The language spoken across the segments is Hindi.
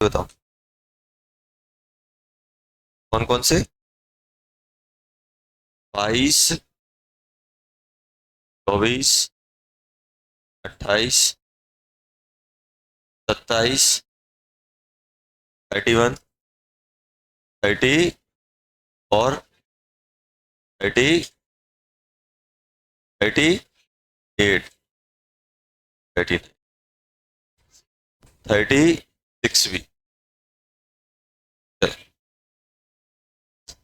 बताओ कौन कौन से। 22, 24, 28, 27, 31, 30 और 38, 36 भी।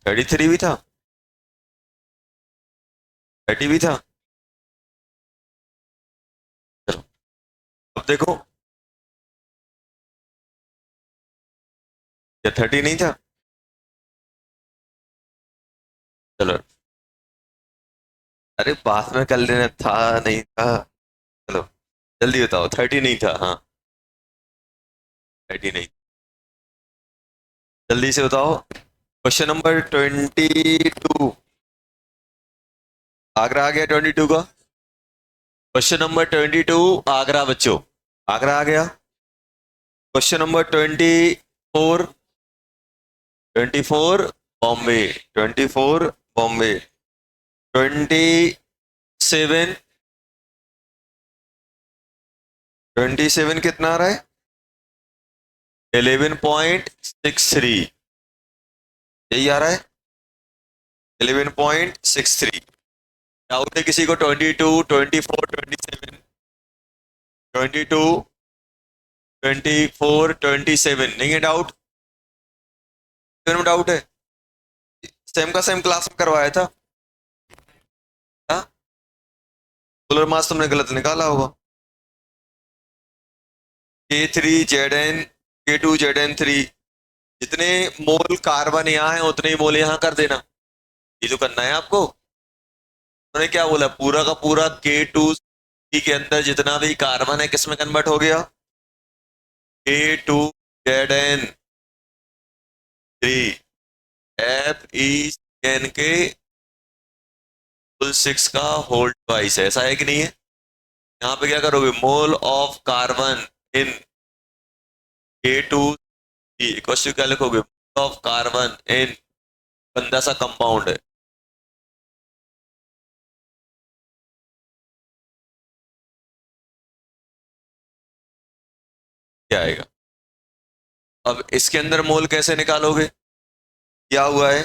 33 भी था। 30 भी था। चलो अब देखो, क्या 30 नहीं था? चलो, अरे बाद में कर लेना, था नहीं था। चलो जल्दी बताओ, 30 नहीं था, हाँ। 30 नहीं। जल्दी से बताओ। Question number 22। आगरा आ गया 22 का। क्वेश्चन नंबर 22, आगरा बच्चों। आगरा आ गया। Question number 24। 24 बॉम्बे। 24 बॉम्बे। 27। 27 कितना आ रहा है? 11.63। यही आ रहा है, 11.63। डाउट है किसी को? 22, 24, 27, 22, 24, 27 नहीं है डाउट? में डाउट है? सेम का सेम क्लास में करवाया था। हाँ, सोलर मास तुमने गलत निकाला होगा। K3 Zn, K2 Zn3, जितने मोल कार्बन यहाँ है उतने ही मोल यहाँ कर देना। ये जो करना है आपको। उन्होंने क्या बोला, पूरा का पूरा K2 के अंदर जितना भी कार्बन है किस में कन्वर्ट हो गया? K2Zn3। FeCN के कुल 6 का होल ट्वाइस है, ऐसा है कि नहीं है? यहाँ पे क्या करोगे, मोल of carbon in K2 equal क्या लिखोगे? मोल ऑफ कार्बन इन गंदा सा कंपाउंड है। क्या आएगा? अब इसके अंदर मोल कैसे निकालोगे? क्या हुआ है?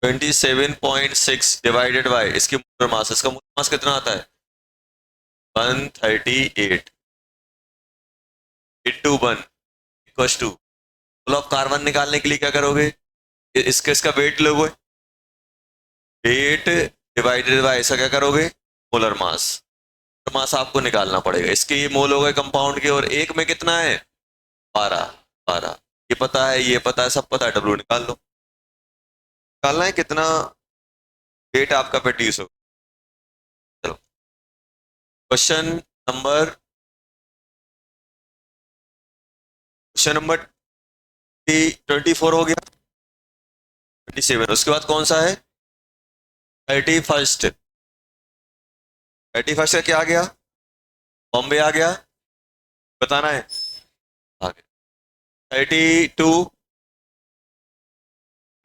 27.6 डिवाइडेड बाय इसकी मोलर मास। इसका मोलर मास कितना आता है? 138 into 1 equal to, mole of carbon निकालने के लिए क्या करोगे? इसका इसका वेट लोगे, वेट डिवाइडेड बाय इसका क्या करोगे? Molar mass. मास आपको निकालना पड़ेगा। इसके ये मोल हो गए कंपाउंड के, और एक में कितना है? 12। 12 ये पता है, ये पता है, सब पता है, डब्ल्यू निकाल लो। निकालना है कितना वेट आपका प्रोड्यूस हो। चलो नंबर क्वेश्चन नंबर 24 हो गया। 27 उसके बाद कौन सा है? 31। 31 का क्या आ गया? बॉम्बे आ गया। बताना है। आ गया। 32।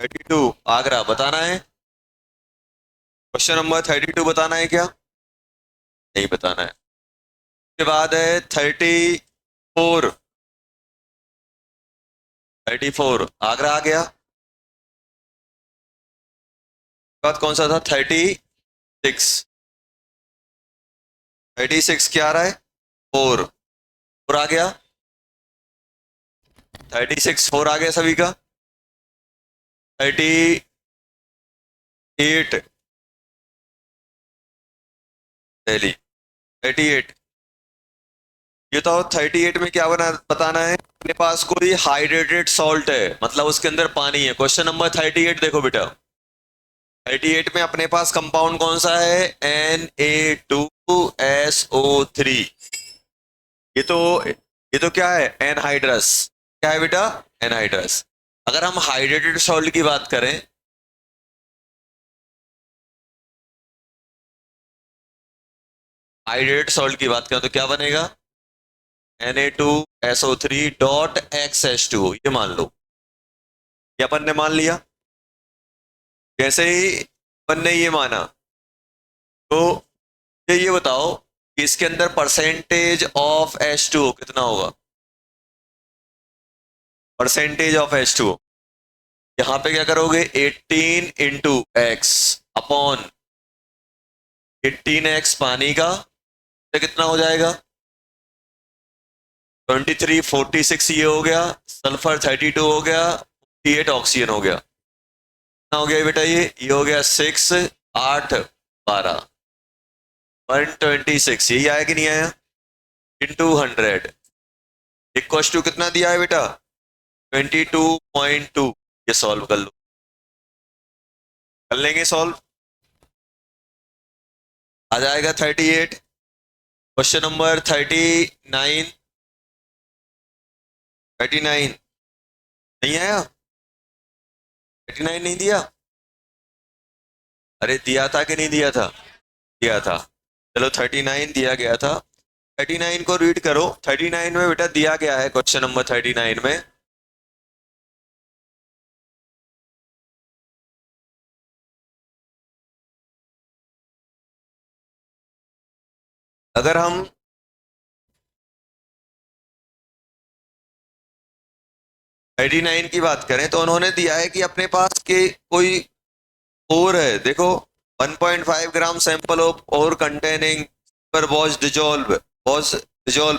32 आगरा बताना है। क्वेश्चन नंबर 32 बताना है क्या? नहीं बताना है। उसके बाद है 34। 34 आगरा आ गया। बाद कौन सा था? 36। 36 क्या आ रहा है? 4। 4 आ गया। 36 4 आ गया सभी का। 38 पहली। 38 ये तो 38 में क्या बना बताना है? अपने पास कोई हाइड्रेटेड सॉल्ट है, मतलब उसके अंदर पानी है। क्वेश्चन नंबर 38 देखो बेटा। 38 में अपने पास कंपाउंड कौन सा है? Na2SO3। ये तो क्या है? एनहाइड्रस। क्या है बेटा? एनहाइड्रस। अगर हम हाइड्रेटेड सॉल्ट की बात करें, हाइड्रेटेड सॉल्ट की बात करें तो क्या बनेगा? Na2SO3.XH2O, ये मान लो। ये अपन ने मान लिया। जैसे ही अपन ने ये माना तो ये बताओ कि इसके अंदर परसेंटेज ऑफ H2O कितना होगा? परसेंटेज ऑफ H2O, यहां पे क्या करोगे? 18 इंटू एक्स अपॉन 18x पानी का, तो कितना हो जाएगा? 23, 46 ये हो गया, सल्फर 32 हो गया, 48 ऑक्सीजन हो गया। कितना हो गया बेटा? ये हो गया 6, 8, 12, 126। यही आया कि नहीं आया? इंटू 100 इक्वल टू कितना दिया है बेटा? 22.2। ये सॉल्व कर लो, कर लेंगे सॉल्व, आ जाएगा 38। क्वेश्चन नंबर 39, 39 नहीं आया? 39 नहीं दिया? अरे दिया था कि नहीं दिया था? दिया था। चलो 39 दिया गया था। 39 को रीड करो। 39 में बेटा दिया गया है, क्वेश्चन नंबर 39 में, अगर हम एटी नाइन की बात करें तो उन्होंने दिया है कि अपने पास के कोई और है। देखो 1.5 ग्राम सैंपल ऑफ और कंटेनिंग पर वॉज डिजोल्व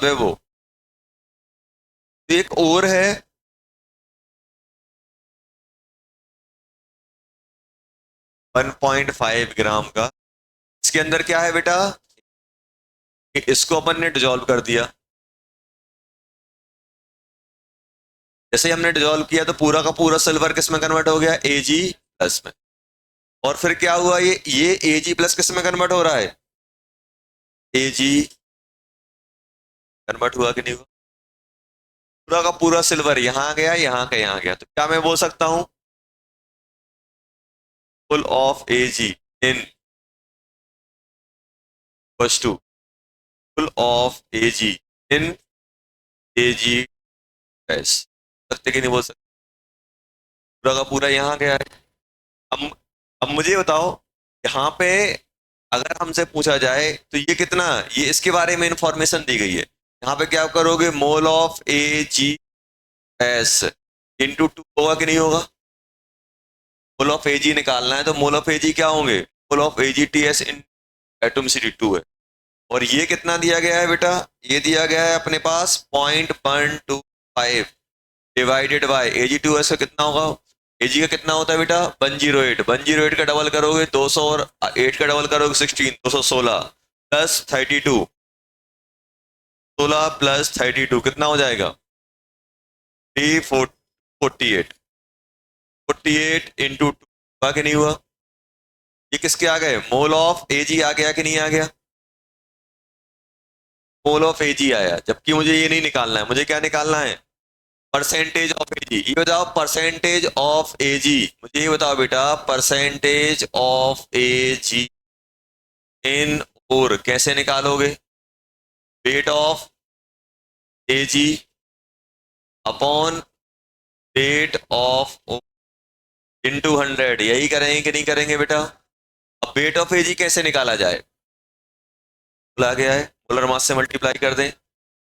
है वो। तो एक और है 1.5 ग्राम का, इसके अंदर क्या है बेटा? इसको अपन ने डिजोल्व कर दिया। जैसे ही हमने डिजोल्व किया तो पूरा का पूरा सिल्वर किस में कन्वर्ट हो गया? Ag+ में। और फिर क्या हुआ? ये Ag+ किस में कन्वर्ट हो रहा है? Ag कन्वर्ट हुआ कि नहीं हुआ? पूरा का पूरा सिल्वर यहां गया, यहां का यहां गया, तो क्या मैं बोल सकता हूं? Full of Ag in equals to full of Ag in Ag+। सकते कि नहीं बोल सकते? पूरा का पूरा यहां गया है। अब अब मुझे बताओ, यहाँ पे अगर हमसे पूछा जाए तो ये कितना, ये इसके बारे में इंफॉर्मेशन दी गई है। यहाँ पे क्या करोगे? मोल ऑफ Ag इंटू 2 होगा कि नहीं होगा? मोल ऑफ Ag निकालना है तो मोल ऑफ Ag क्या होंगे? Mole of AgTS in atomicity 2 है। और ये कितना दिया गया है बेटा? ये दिया गया है अपने पास 0.125 डिवाइडेड बाय Ag2S का कितना होगा? Ag का कितना होता है बेटा? 108। 108 का डबल करोगे 200 और 8 का डबल करोगे 16, 216 प्लस 32, 16 प्लस 32 कितना हो जाएगा? 48। 48 इंटू 2 हुआ कि नहीं हुआ? ये किसके आ गए? मोल ऑफ Ag आ गया कि नहीं आ गया? मोल ऑफ Ag आया, जबकि मुझे ये नहीं निकालना है। मुझे क्या निकालना है? Percentage of Ag। ये बताओ परसेंटेज ऑफ Ag, मुझे ये बताओ बेटा परसेंटेज ऑफ Ag इन और कैसे निकालोगे? Weight of Ag upon weight of into 100, यही करेंगे कि नहीं करेंगे बेटा? अब वेट ऑफ Ag कैसे निकाला जाए? बोला गया है मोलर मास से मल्टीप्लाई कर दें।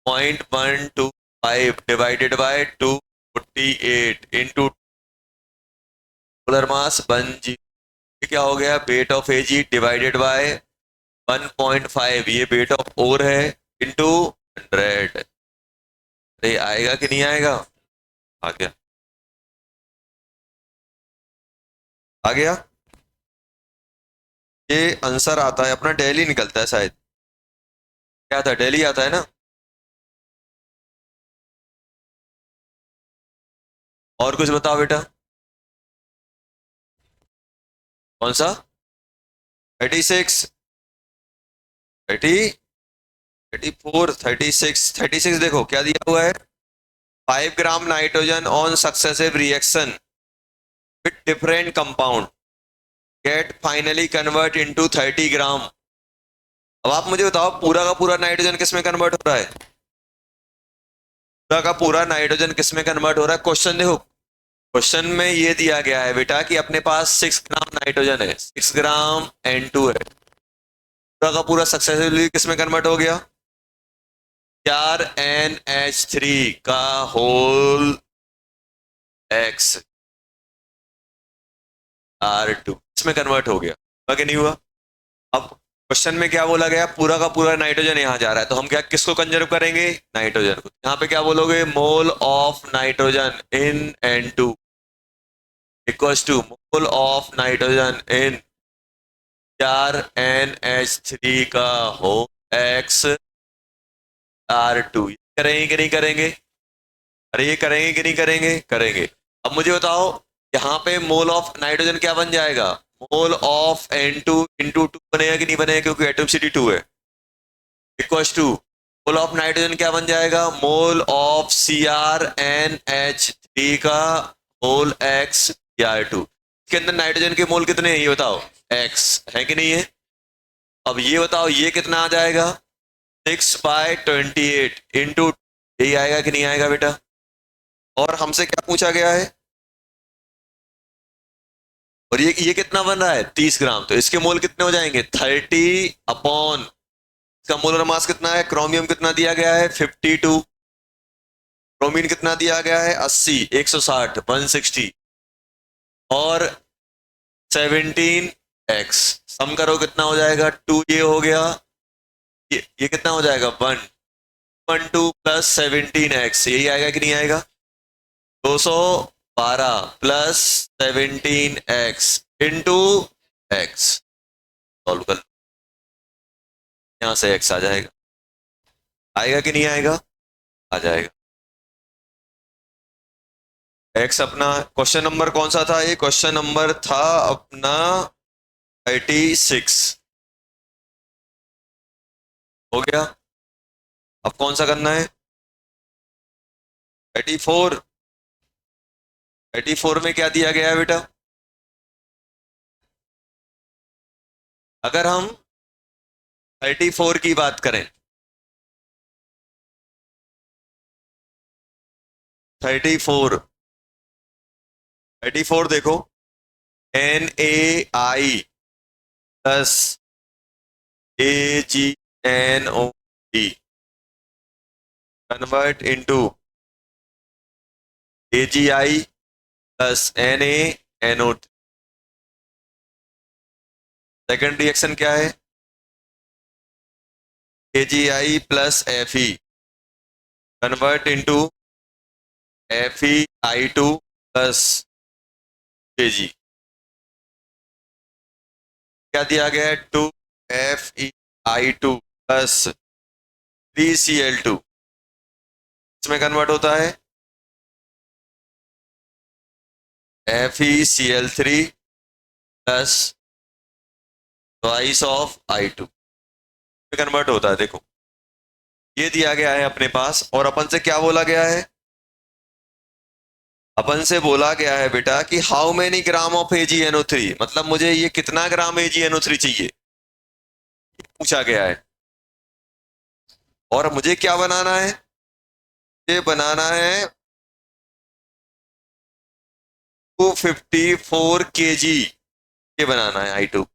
0.125 divided by 248 into molar mass 1 क्या हो गया? Weight of Ag divided by 1.5, ये वेट ऑफ और है, इंटू 100। अरे आएगा कि नहीं आएगा? आ गया, आ गया। ये आंसर आता है अपना डेली निकलता है शायद। क्या था? डेली आता है ना? और कुछ बताओ बेटा। कौन सा? 36, 30, 34, 36, 36 देखो क्या दिया हुआ है? 5 gram nitrogen on successive reaction with different compound get finally convert into 30 gram. अब आप मुझे बताओ पूरा का पूरा नाइट्रोजन किस में कन्वर्ट हो रहा है? पूरा का पूरा नाइट्रोजन किस में कन्वर्ट हो रहा है? क्वेश्चन देखो, क्वेश्चन में ये दिया गया है बेटा कि अपने पास 6 ग्राम नाइट्रोजन है, 6 ग्राम N2 है, पूरा का पूरा सक्सेसफुली किस में कन्वर्ट हो गया? 4NH3 का होल X R2 इसमें कन्वर्ट हो गया, हुआ कि नहीं हुआ? अब क्वेश्चन में क्या बोला गया? पूरा का पूरा नाइट्रोजन यहां जा रहा है, तो हम क्या किसको कंजर्व करेंगे? नाइट्रोजन को। यहां पे क्या बोलोगे? Mole of nitrogen in N2 equals to mole of nitrogen in 4NH3 का होल X R2। करेंगे कि नहीं करेंगे? अरे ये करेंगे कि नहीं करेंगे? करेंगे। अब मुझे बताओ, यहाँ पे मोल ऑफ नाइट्रोजन क्या बन जाएगा? मोल ऑफ N2 इंटू 2 बनेगा कि नहीं बनेगा, क्योंकि एटॉमिसिटी 2 है, equals to mole of nitrogen क्या बन जाएगा? मोल ऑफ CrNH3 का होल X Cr2। इसके अंदर नाइट्रोजन के मोल कितने हैं ये बताओ? X है कि नहीं है? अब ये बताओ ये कितना आ जाएगा? 6/28 इंटू, यही आएगा कि नहीं आएगा बेटा? और हमसे क्या पूछा गया है? और ये कितना बन रहा है? 30 ग्राम, तो इसके मोल कितने हो जाएंगे? 30 अपॉन इसका मोलर मास कितना है? क्रोमियम कितना दिया गया है? 52, ब्रोमीन कितना दिया गया है? 80, 160, 160 और 17x। सम करो कितना हो जाएगा? 2 ये हो गया, ये कितना हो जाएगा? 112 प्लस 17x, यही आएगा कि नहीं आएगा? 212 plus 17x into x. Solve कर, यहां से x आ जाएगा, आएगा कि नहीं आएगा? आ जाएगा। x अपना क्वेश्चन नंबर कौन सा था? ये क्वेश्चन नंबर था अपना 36, हो गया। अब कौन सा करना है? 34। 34 में क्या दिया गया है बेटा? अगर हम 34 की बात करें, 34, 34 देखो, NaI plus AgNOD convert into AgI plus NaNO3। Second reaction क्या है? AgI plus Fe convert into FeI2 plus Ag। क्या दिया गया है? 2FeI2 प्लस 3Cl2, इसमें कन्वर्ट होता है FeCl3 plus twice of I2 में कन्वर्ट होता है। देखो ये दिया गया है अपने पास, और अपन से क्या बोला गया है? अपन से बोला गया है बेटा कि how many gram of AgNO3, मतलब मुझे ये कितना ग्राम AgNO3 चाहिए, पूछा गया है। और मुझे क्या बनाना है? ये बनाना है 254 kg, ये बनाना है I2,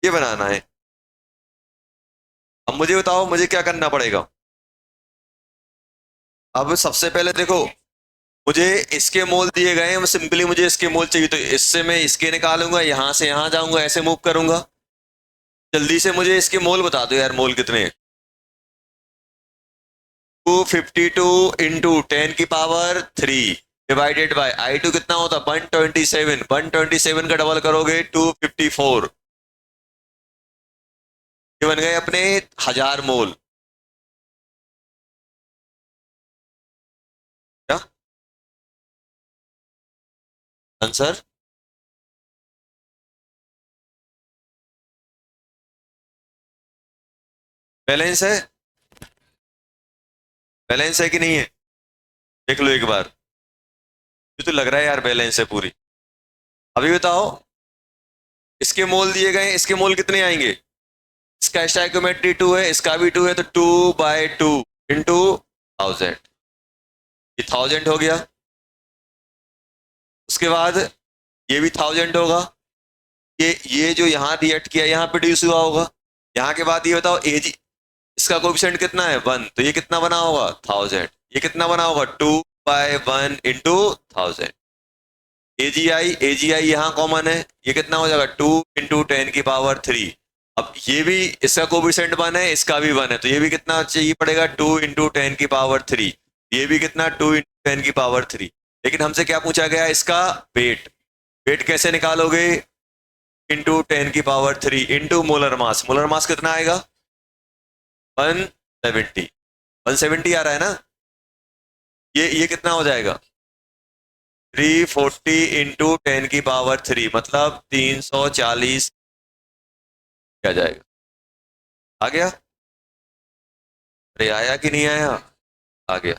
ये बनाना है। अब मुझे बताओ मुझे क्या करना पड़ेगा? अब सबसे पहले देखो, मुझे इसके मोल दिए गए हैं, सिंपली मुझे इसके मोल चाहिए, तो इससे मैं इसके निकालूंगा, यहां से यहां जाऊंगा, ऐसे मूव करूंगा। जल्दी से मुझे इसके मोल बता दो यार, मोल कितने हैं? 252 इंटू 10⁻³ डिवाइडेड बाय I2 कितना होता? 127, 127 का डबल करोगे 254, ये बन गए अपने 1000 मोल। क्या आंसर? बैलेंस है? बैलेंस है कि नहीं है? देख लो एक बार, ये तो लग रहा है यार बैलेंस है पूरी। अभी बताओ, इसके मोल दिए गए, इसके मोल कितने आएंगे? इसका स्टाइकोमेट्री 2 है, इसका भी 2 है, तो 2/2 इंटू 1000, ये 1000 हो गया। उसके बाद ये भी 1000 होगा। ये जो यहाँ रिएक्ट किया यहाँ प्रोड्यूस हुआ होगा। यहाँ के बाद ये बताओ एजी, इसका कोफिशिएंट कितना है 1, तो ये कितना बना होगा 1000। ये कितना बना होगा 2/1 इंटू 1000। एजीआई यहाँ कॉमन है, ये कितना हो जाएगा 2 इंटू 10⁻3। अब ये भी इसका कोफिशिएंट 1 है, इसका भी 1 है, तो ये भी कितना चाहिए पड़ेगा 2 इंटू 10⁻3। ये भी कितना 2 इंटू 10⁻3। लेकिन हमसे क्या पूछा गया, इसका वेट। वेट कैसे निकालोगे, into 10⁻3 into molar mass. Molar mass कितना आएगा 170। 170 आ रहा है ना। ये कितना हो जाएगा 340 इंटू 10⁻3, मतलब 340 क्या जाएगा। आ गया, अरे आया कि नहीं आया, आ गया।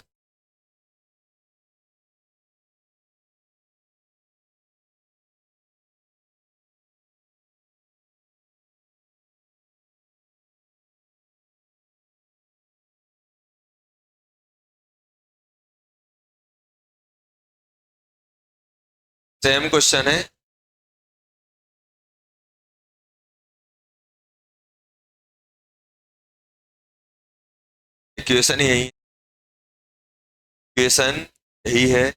सेम क्वेश्चन है, इक्वेशन यही, इक्वेशन यही है।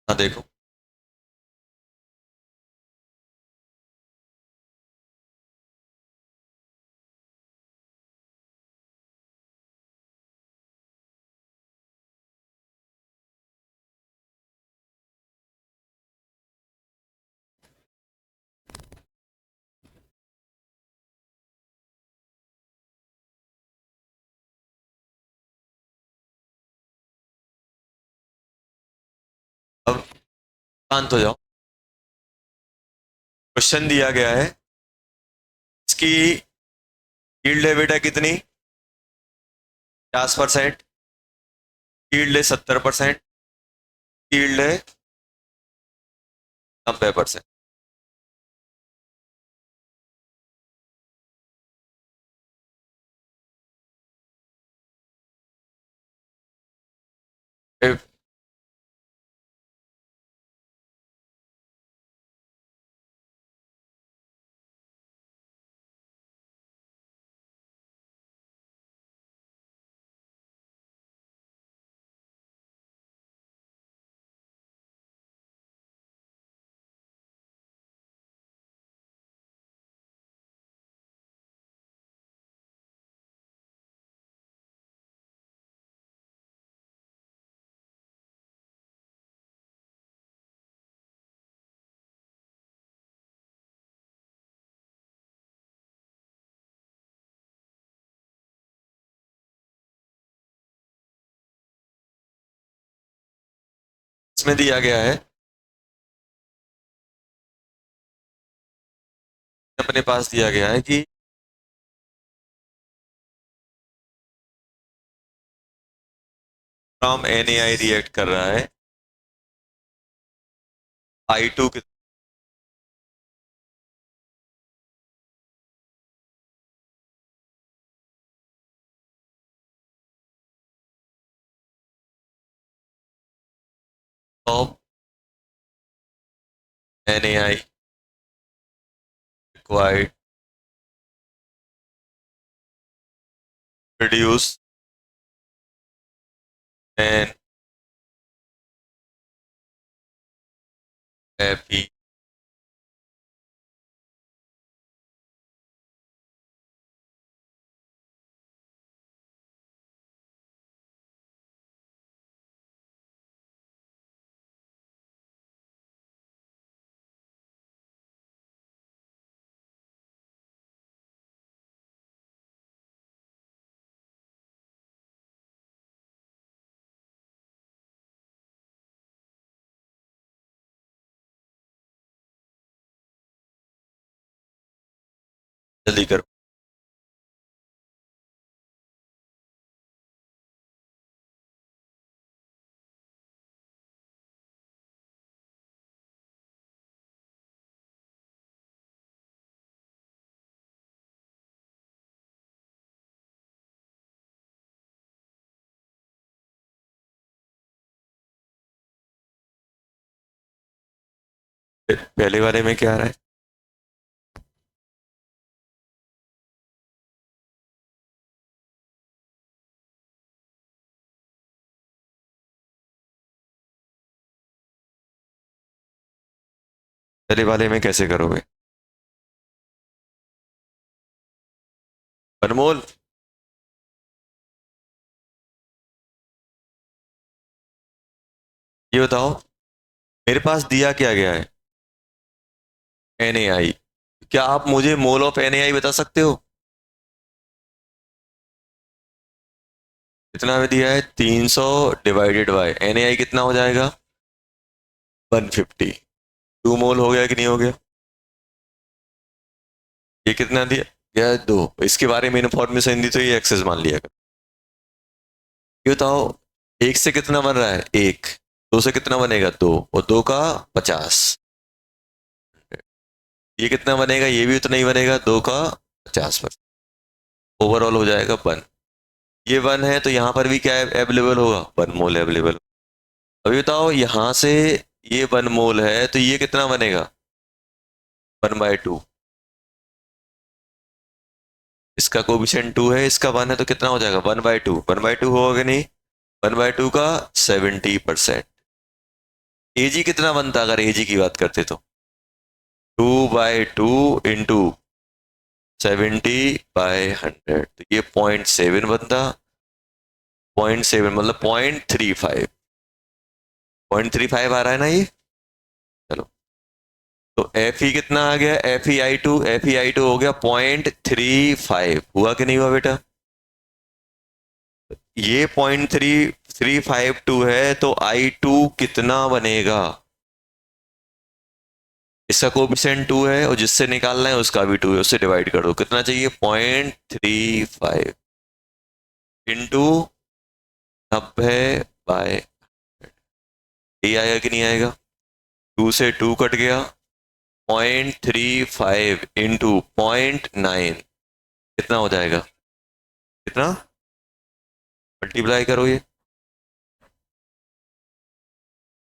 हाँ देखो, अब शांत हो जाओ। क्वेश्चन दिया गया है, इसकी यील्ड है बेटा कितनी 50%, यील्ड है 70%, यील्ड है 90%। इसमें दिया गया है, अपने पास दिया गया है कि फ्रॉम NaI रिएक्ट कर रहा है I2 of NaI required produce an Fe जल्दी करो। पहले वाले में क्या आ रहा है? पहले वाले में कैसे करोगे? अनमोल, ये बताओ, मेरे पास दिया क्या गया है? NaI। क्या आप मुझे मोल ऑफ NaI बता सकते हो? कितना में दिया है? 300 डिवाइडेड बाय NaI कितना हो जाएगा? 150। 2 मोल हो गया कि नहीं हो गया? ये कितना दिया गया? 2। इसके बारे में इंफॉर्मेशन दी तो ये एक्सेस मान लिया कर। ये बताओ, एक से कितना बन रहा है? एक। दो से कितना बनेगा? 2, और 2 का 50। ये कितना बनेगा? ये भी उतना ही बनेगा, 2 का 50%। ओवरऑल हो जाएगा 1। ये 1 है तो यहाँ पर भी क्या अवेलेबल होगा? 1 मोल अवेलेबल। अभी बताओ, यहाँ से ये 1 मोल है तो ये कितना बनेगा? 1/2। इसका कोबिशेंट 2 है, इसका 1 है, तो कितना हो जाएगा? 1/2। 1/2 होगा कि नहीं? 1/2 का 70%। एजी कितना बनता अगर एजी की बात करते तो? 2/2 इंटू 70/100, तो ये 0.7 बनता। 0.7 मतलब 0.35। 0.35 आ रहा है ना ये? चलो, तो एफ ई कितना आ गया? एफ ई आई टू हो गया 0.35। हुआ कि नहीं हुआ बेटा? ये 0.3352 है तो I2 कितना बनेगा? इसका कोफिशिएंट 2 है और जिससे निकालना है उसका भी 2 है, उससे डिवाइड कर दो। कितना चाहिए? 0.35 इंटू 90/, ये आएगा कि नहीं आएगा? 2 से 2 कट गया। 0.35 इंटू 0.9 कितना हो जाएगा? कितना? मल्टीप्लाई करो ये।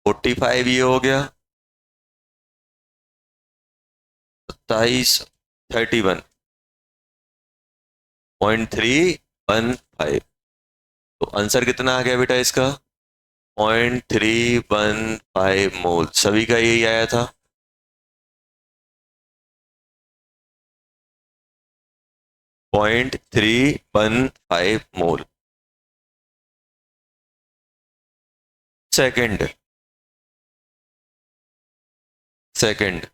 45 ये हो गया। 27, 31.315। तो आंसर कितना आ गया बेटा इसका? 0.315 मोल। सभी का यही आया था। 0.315 मोल। सेकंड। सेकंड।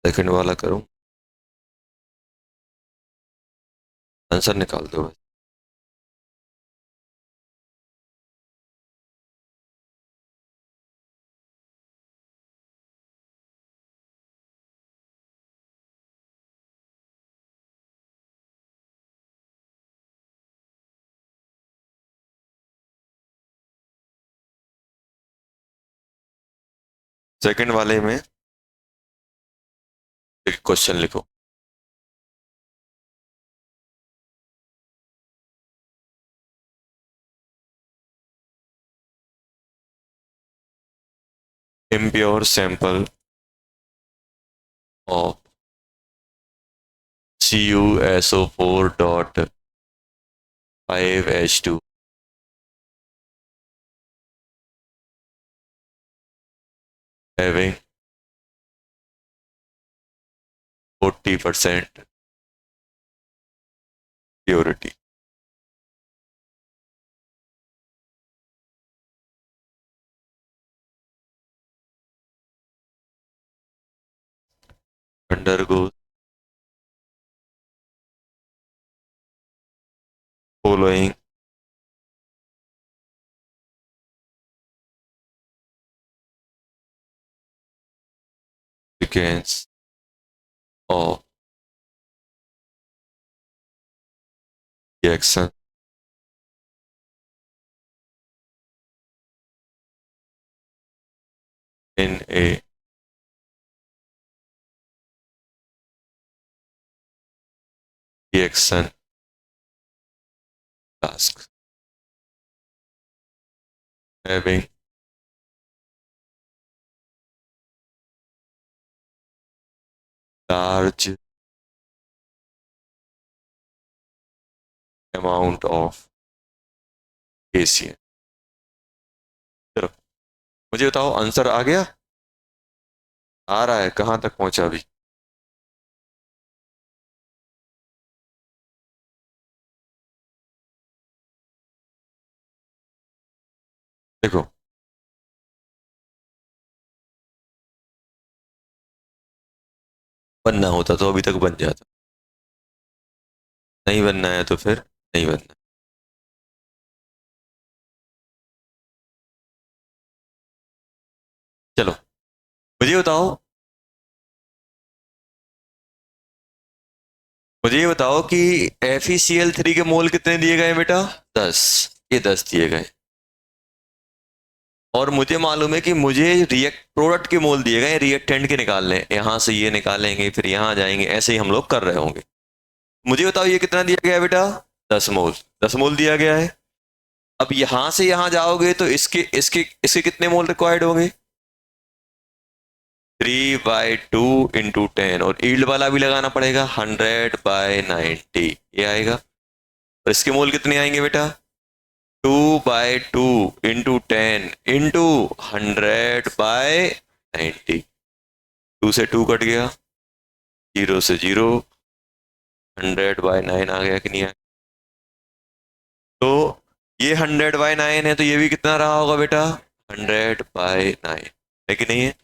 सेकंड वाला करूं? आंसर निकाल दो बस। सेकंड वाले में एक क्वेश्चन लिखो। impure sample of CuSO4.5H2 having 40% purity. Undergoes following sequence of reaction in a reaction task having large amount of KCl। चलो मुझे बताओ आंसर आ गया, आ रहा है, कहाँ तक पहुंचा अभी? देखो बनना होता तो अभी तक बन जाता, नहीं बनना है तो फिर नहीं बनना। चलो मुझे बताओ, मुझे ये बताओ कि FeCl3 के मोल कितने दिए गए हैं बेटा? 10। ये 10 दिए गए, और मुझे मालूम है कि मुझे रिएक्ट प्रोडक्ट के मोल दिए गए, रिएक्टेंट के निकालने हैं। यहां से ये निकालेंगे फिर यहां जाएंगे, ऐसे ही हम लोग कर रहे होंगे। मुझे बताओ ये कितना दिया गया है बेटा? 10 मोल। 10 मोल दिया गया है। अब यहां से यहां जाओगे तो इसके इसके इसके कितने मोल रिक्वायर्ड होंगे? 3/2 इंटू 10, और ईल्ड वाला भी लगाना पड़ेगा, 100/90 ये आएगा। और इसके मोल कितने आएंगे बेटा? 2/2 इंटू 10 इंटू 100/90। 2 से 2 कट गया, 0 से 0, 100/9 आ गया कि नहीं आया? तो ये 100/9 है, तो ये भी कितना रहा होगा बेटा? 100/9 है कि नहीं है?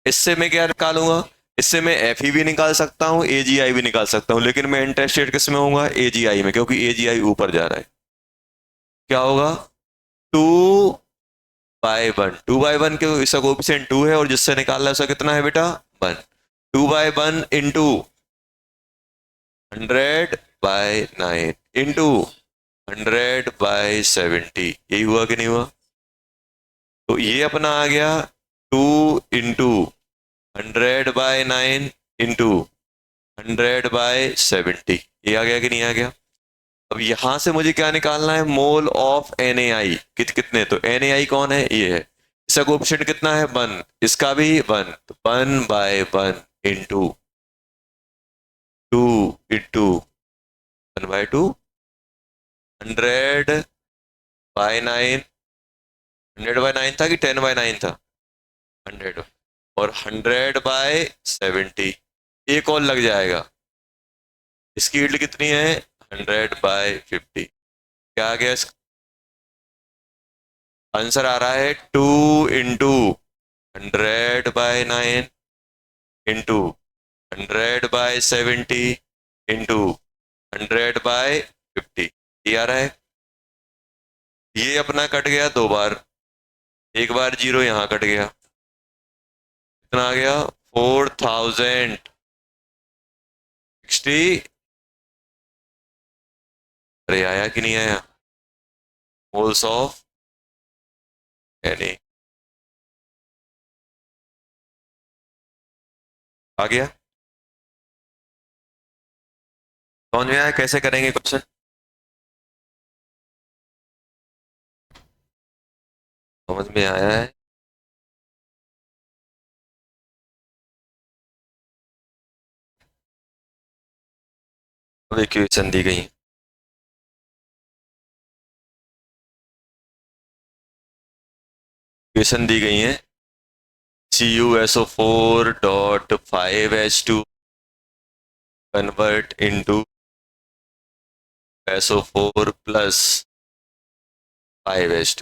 इससे मैं क्या निकालूंगा? इससे मैं Fe भी निकाल सकता हूँ, AgI भी निकाल सकता हूँ, लेकिन मैं इंटरेस्टेड किस में होऊंगा? AgI में, क्योंकि AgI ऊपर जा रहा है। क्या होगा? 2/1, 2/1 के इसका कोएफिशिएंट 2 है, और जिससे निकालना है उसका कितना है बेटा? 1। 2/1 इंटू 100/9 इंटू 100/70, यही हुआ कि नहीं हुआ? तो ये अपना आ गया 2 इंटू 100/9 इंटू 100/70, ये आ गया कि नहीं आ गया? अब यहां से मुझे क्या निकालना है? Mole of NaI। कितने? तो NaI कौन है? ये है। इसका कोएफिशिएंट कितना है? 1। इसका भी 1, तो 1/1 इंटू 2 इंटू 1/2, 100/9। 100/9 था कि 10/9 था? 100, और 100/70 एक और लग जाएगा। इसकी यील्ड कितनी है? 100/50। क्या आ गया? आंसर आ रहा है 2 इंटू 100/9 इंटू 100/70 इंटू 100/50, ये आ रहा है। ये अपना कट गया 2 बार, एक बार 0 यहां कट गया, कितना आ गया? 4060। अरे आया कि नहीं आया? मोल्स ऑफ Na आ गया। समझ में आया कैसे करेंगे क्वेश्चन? समझ में आया है? अब इक्वेशन दी गई, इक्वेशन दी गई है। CuSO4.5H2 convert into SO4 plus 5H2।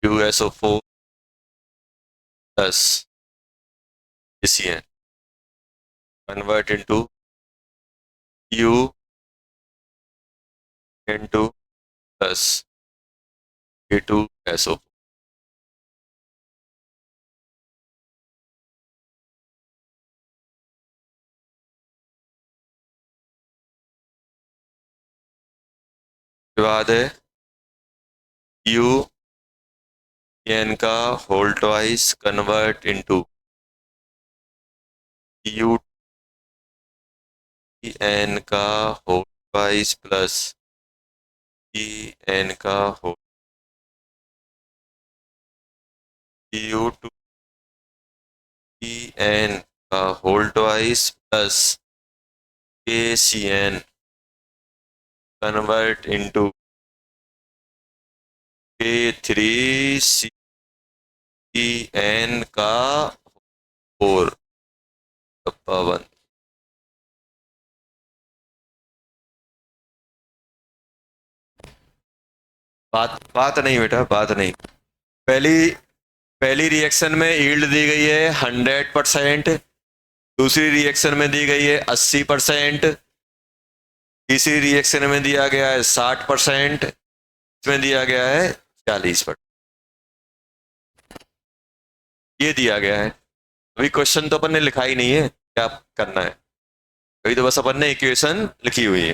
QSO4 plus CN convert into U into plus K2SO। के बाद है यू एन का whole twice convert into U N का whole twice plus E N का whole U two E N का whole twice plus K C N convert into K3 C N का फोर पावन। बात बात नहीं बेटा, बात नहीं। पहली पहली रिएक्शन में यील्ड दी गई है 100%, दूसरी रिएक्शन में दी गई है 80%, तीसरी रिएक्शन में दिया गया है 60%, इसमें दिया गया है 40%। ये दिया गया है। अभी क्वेश्चन तो अपन ने लिखा ही नहीं है, क्या करना है। अभी तो बस अपन ने इक्वेशन लिखी हुई है।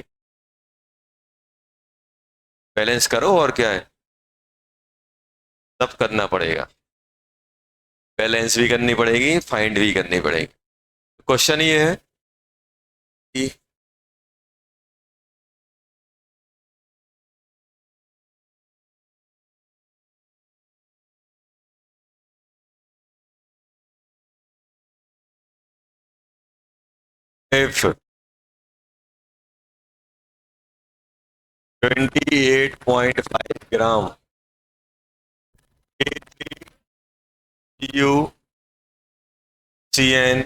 बैलेंस करो और क्या है, सब करना पड़ेगा। बैलेंस भी करनी पड़ेगी, फाइंड भी करनी पड़ेगी। क्वेश्चन ये है कि if 28.5 gram you see an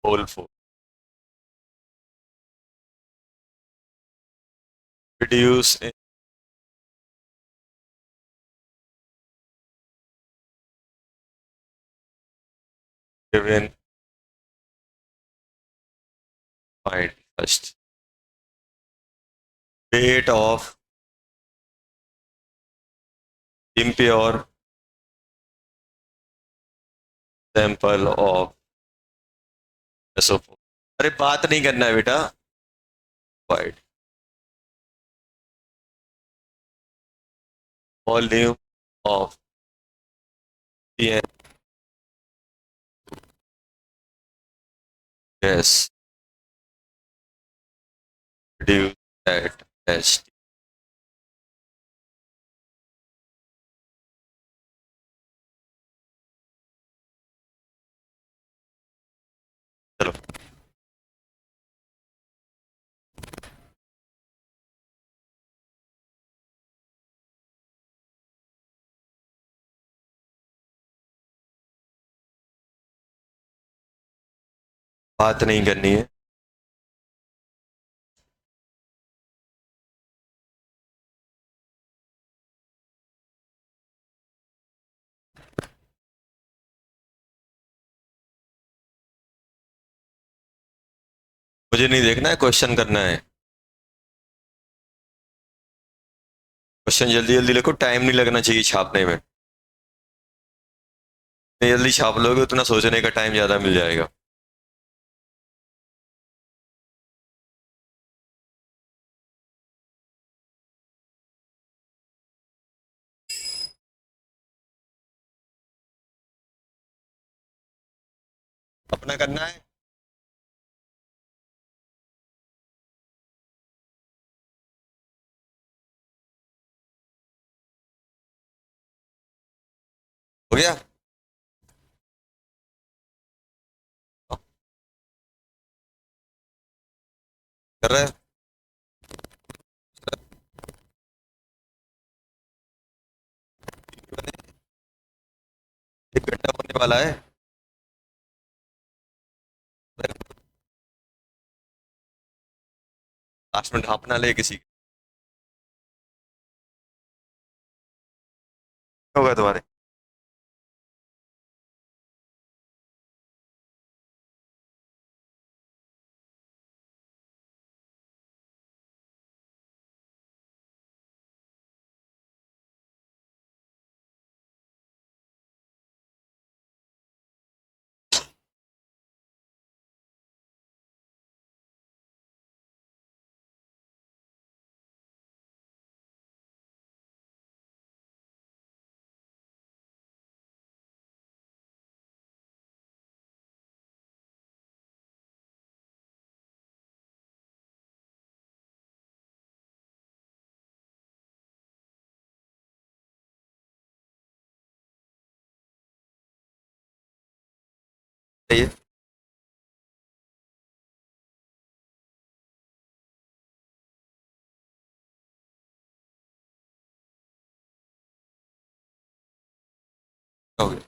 whole four reduce in given, find first weight of impure sample of SO4। अरे बात नहीं करना है बेटा, wide volume of CN gas reduced at ST। चलो बात नहीं करनी है। मुझे नहीं देखना है, क्वेश्चन करना है। क्वेश्चन जल्दी जल्दी लिखो, टाइम नहीं लगना चाहिए छापने में। जितनी जल्दी छाप लोगे उतना सोचने का टाइम ज्यादा मिल जाएगा। अपना करना है। हो गया। कर रहे हैं। 1 घंटा होने वाला है। 5 मिनट हाँपना ले किसी होगा तुम्हारे। ये हो गया।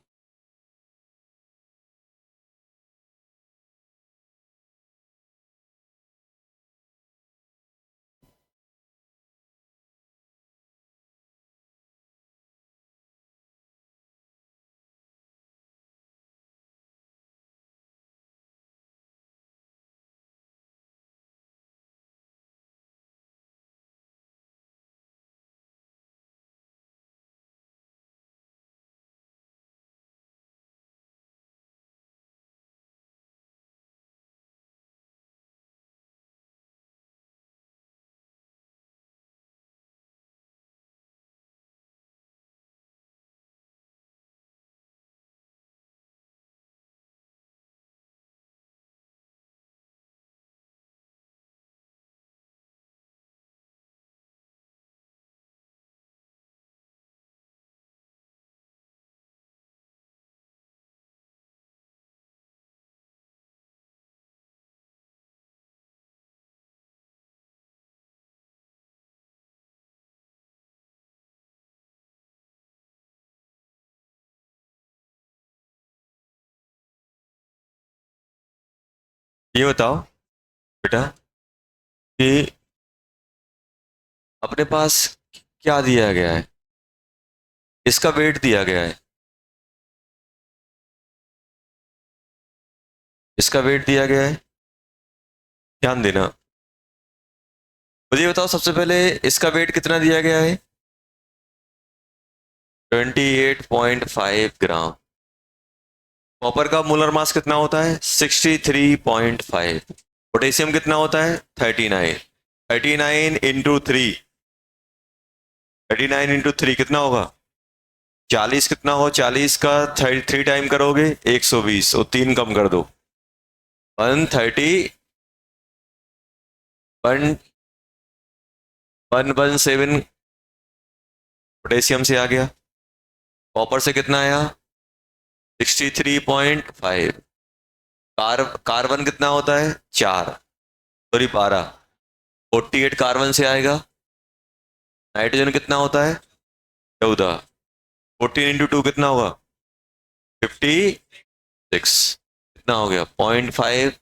ये बताओ बेटा कि अपने पास क्या दिया गया है, इसका वेट दिया गया है, इसका वेट दिया गया है, ध्यान देना। मुझे बताओ सबसे पहले इसका वेट कितना दिया गया है, 28.5 ग्राम। कॉपर का मोलर मास कितना होता है, 63.5। पोटेशियम कितना होता है, 39। 39 इंटू थ्री कितना होगा, 40। कितना हो 40 का 3 टाइम करोगे 120, और 3 कम कर दो, 130, 117 पोटेशियम से आ गया। कॉपर से कितना आया, 63.5। कार्बन कितना होता है, 4, सॉरी 12, 48 कार्बन से आएगा। नाइट्रोजन कितना होता है, 14। 14 इंटू 2 कितना होगा, 56। कितना हो गया, 0.5।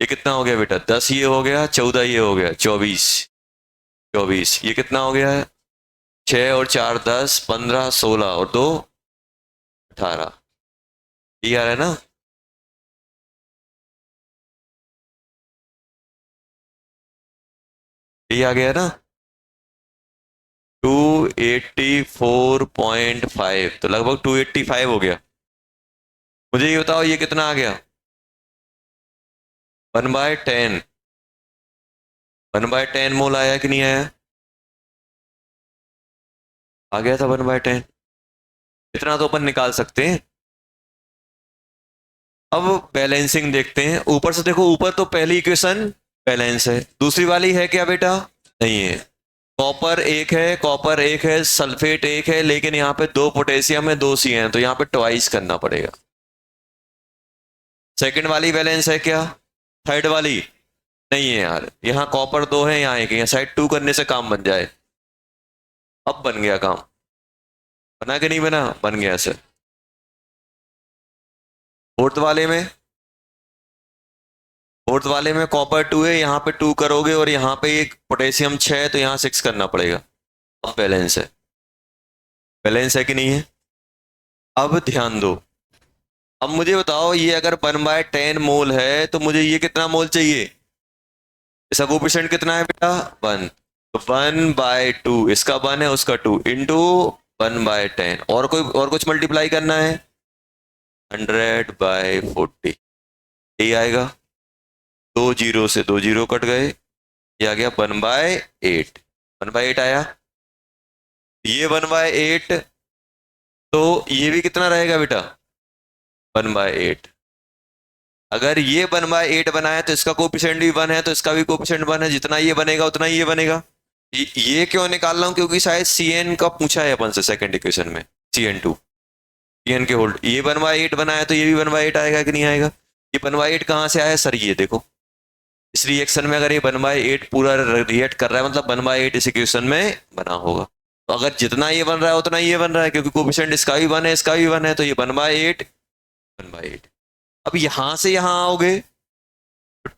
ये कितना हो गया बेटा, 10 ये हो गया, 14 ये हो गया, 24। 24 ये कितना हो गया है, 6 और 4 10, 15, 16 और 2 18। ये आ रहा है ना। ये आ गया ना, 284.5, तो लगभग 285 हो गया। मुझे ये बताओ ये कितना आ गया, 1/10। 1/10 मोल आया कि नहीं आया, आ गया था 1/10। इतना तो अपन निकाल सकते हैं। अब बैलेंसिंग देखते हैं, ऊपर से देखो, ऊपर तो पहली इक्वेशन बैलेंस है, दूसरी वाली है क्या बेटा, नहीं है। कॉपर एक है, कॉपर एक है, सल्फेट एक है, लेकिन यहाँ पे 2 पोटेशियम है, 2 सी हैं, तो यहाँ पे ट्वाइस करना पड़ेगा। सेकंड वाली बैलेंस है क्या, थर्ड वाली नहीं है यार, यहाँ कॉपर 2 है, यहाँ 1 है, यहाँ साइड 2 करने से काम बन जाए। अब बन गया काम, बना कि नहीं बना, बन गया सर। फोर्थ वाले में, फोर्थ वाले में कॉपर 2 है, यहाँ पे 2 करोगे, और यहाँ पे एक पोटेशियम 6 है, तो यहाँ 6 करना पड़ेगा। अब बैलेंस है, बैलेंस है कि नहीं है। अब ध्यान दो, अब मुझे बताओ ये अगर 1/10 मोल है, तो मुझे ये कितना मोल चाहिए, इसका कोफिशिएंट कितना है बेटा, 1। तो 1/2, इसका 1 है, उसका 2 इंटू 1/10, और कोई और कुछ मल्टीप्लाई करना है, 100/40, यही आएगा। 2 जीरो से 2 जीरो कट गए, ये आ गया 1/8। 1/8 आया, ये 1/8, तो ये भी कितना रहेगा बेटा, 1/8। अगर ये 1/8 बना है, तो इसका कोफिशिएंट भी 1 है, तो इसका भी कोफिशिएंट 1 है, जितना ये बनेगा उतना ही ये बनेगा। ये क्यों निकाल रहा हूं, क्योंकि शायद Cn का पूछा है अपन से सेकंड इक्वेशन में, Cn2, Cn के होल्ड, ये 1/8 बना है, तो ये भी 1/8 आएगा कि नहीं आएगा। ये 1/8 कहाँ से आया सर? ये देखो, इस रिएक्शन में अगर ये 1/8 पूरा रिएक्ट कर रहा है मतलब 1/8 इस इक्वेशन में बना होगा। तो अगर जितना ये बन रहा है उतना ये बन रहा है, क्योंकि कोफिशिएंट इसका भी 1 है इसका भी 1 है, तो ये 1/8 1/8। अब यहां से यहां आओगे तो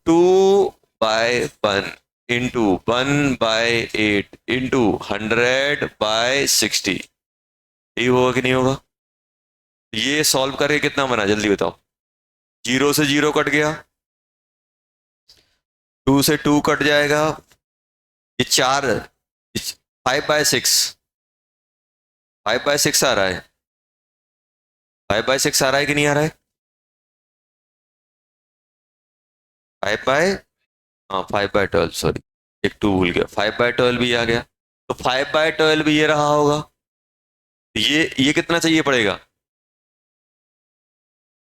2/1 इंटू 1/8 इंटू 100/60, यही होगा कि नहीं होगा? ये सॉल्व करके कितना बना जल्दी बताओ? 0 से 0 कट गया, 2 से 2 कट जाएगा, ये 4, 5/6, 5/6 आ रहा है, 5/6 आ रहा है कि नहीं आ रहा है? 5/12, सॉरी एक 2 भूल गया, 5/12 भी आ गया, तो 5/12 भी ये रहा होगा। ये कितना चाहिए पड़ेगा?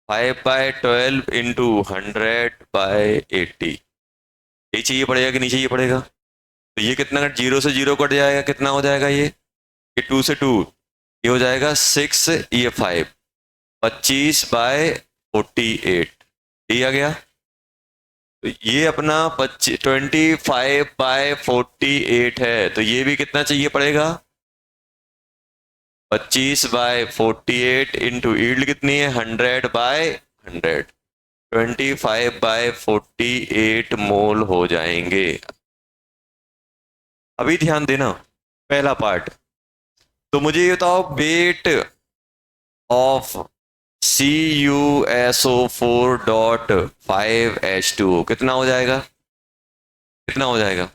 5/12 इंटू 100/80, ये चाहिए पड़ेगा कि नहीं चाहिए पड़ेगा? तो ये कितना कट, 0 से 0 कट जाएगा, कितना हो जाएगा ये 2 से 2, ये हो जाएगा 6, ये 5, 25/48, ये आ गया। तो ये अपना 25/48 है, तो ये भी कितना चाहिए पड़ेगा? 25/48 इंटू ईल्ड कितनी है 100/100, 25/48 मोल हो जाएंगे। अभी ध्यान देना, पहला पार्ट, तो मुझे ये बताओ वेट ऑफ CuSO4.5H2O कितना हो जाएगा? कितना हो जाएगा?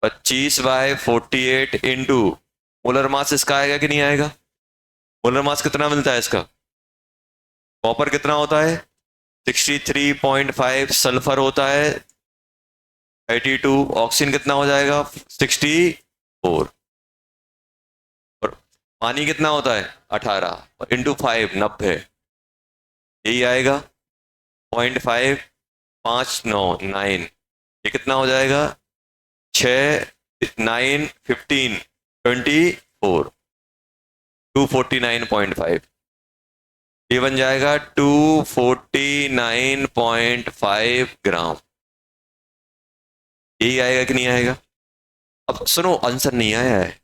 25/48 इंटू मोलर मास इसका आएगा कि नहीं आएगा? मोलर मास कितना मिलता है इसका? कॉपर कितना होता है? 63.5, सल्फर होता है 82, ऑक्सीजन कितना हो जाएगा 64, और पानी कितना होता है 18, इंटू 5 90, यही आएगा 0.559, ये कितना हो जाएगा 6 9 15 24, 249.5, ये बन जाएगा 249.5 ग्राम, यही आएगा कि नहीं आएगा? अब सुनो, आंसर नहीं आया है,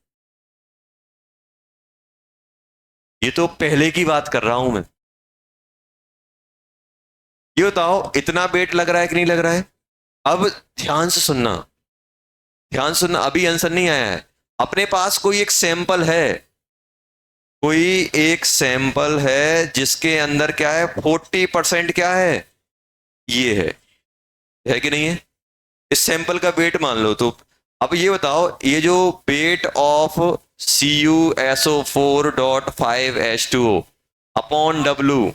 ये तो पहले की बात कर रहा हूं मैं। ये बताओ इतना वेट लग रहा है कि नहीं लग रहा है? अब ध्यान से सुनना, ध्यान से सुनना, अभी आंसर नहीं आया है। अपने पास कोई एक सैंपल है, कोई एक सैंपल है जिसके अंदर क्या है 40% क्या है, ये है कि नहीं है? इस सैंपल का वेट मान लो। तो अब ये बताओ, ये जो weight of CuSO4.5H2O upon W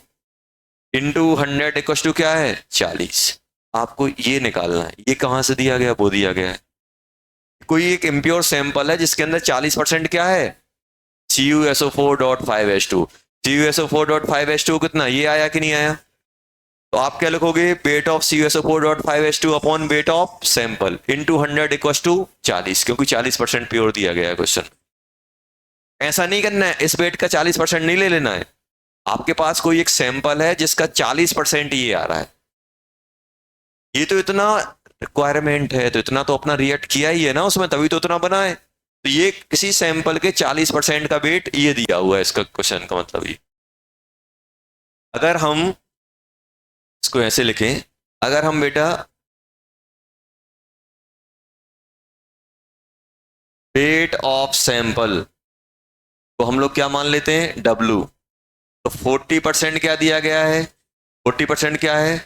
into 100 equal to क्या है 40, आपको ये निकालना है। ये कहां से दिया गया? वो दिया गया है, कोई एक इम्प्योर सैंपल है जिसके अंदर 40% क्या है CuSO4.5H2, CuSO4.5H2 कितना, ये आया कि नहीं आया? तो आप क्या लिखोगे, weight of CuSO4.5H2 upon weight of sample into 100 equal to 40, क्योंकि 40% प्योर दिया गया है क्वेश्चन। ऐसा नहीं करना है, इस वेट का 40% नहीं ले लेना है, आपके पास कोई एक सैंपल है जिसका 40% ये आ रहा है, ये तो इतना रिक्वायरमेंट है, तो इतना तो अपना रिएक्ट किया ही है ना उसमें, तभी तो उतना बना है। तो ये किसी सैंपल के 40% का वेट ये दिया हुआ है, इसका क्वेश्चन का मतलब ये। अगर हम इसको ऐसे लिखें, अगर हम बेटा वेट ऑफ सैंपल तो हम लोग क्या मान लेते हैं W, तो 40% क्या दिया गया है, 40% क्या है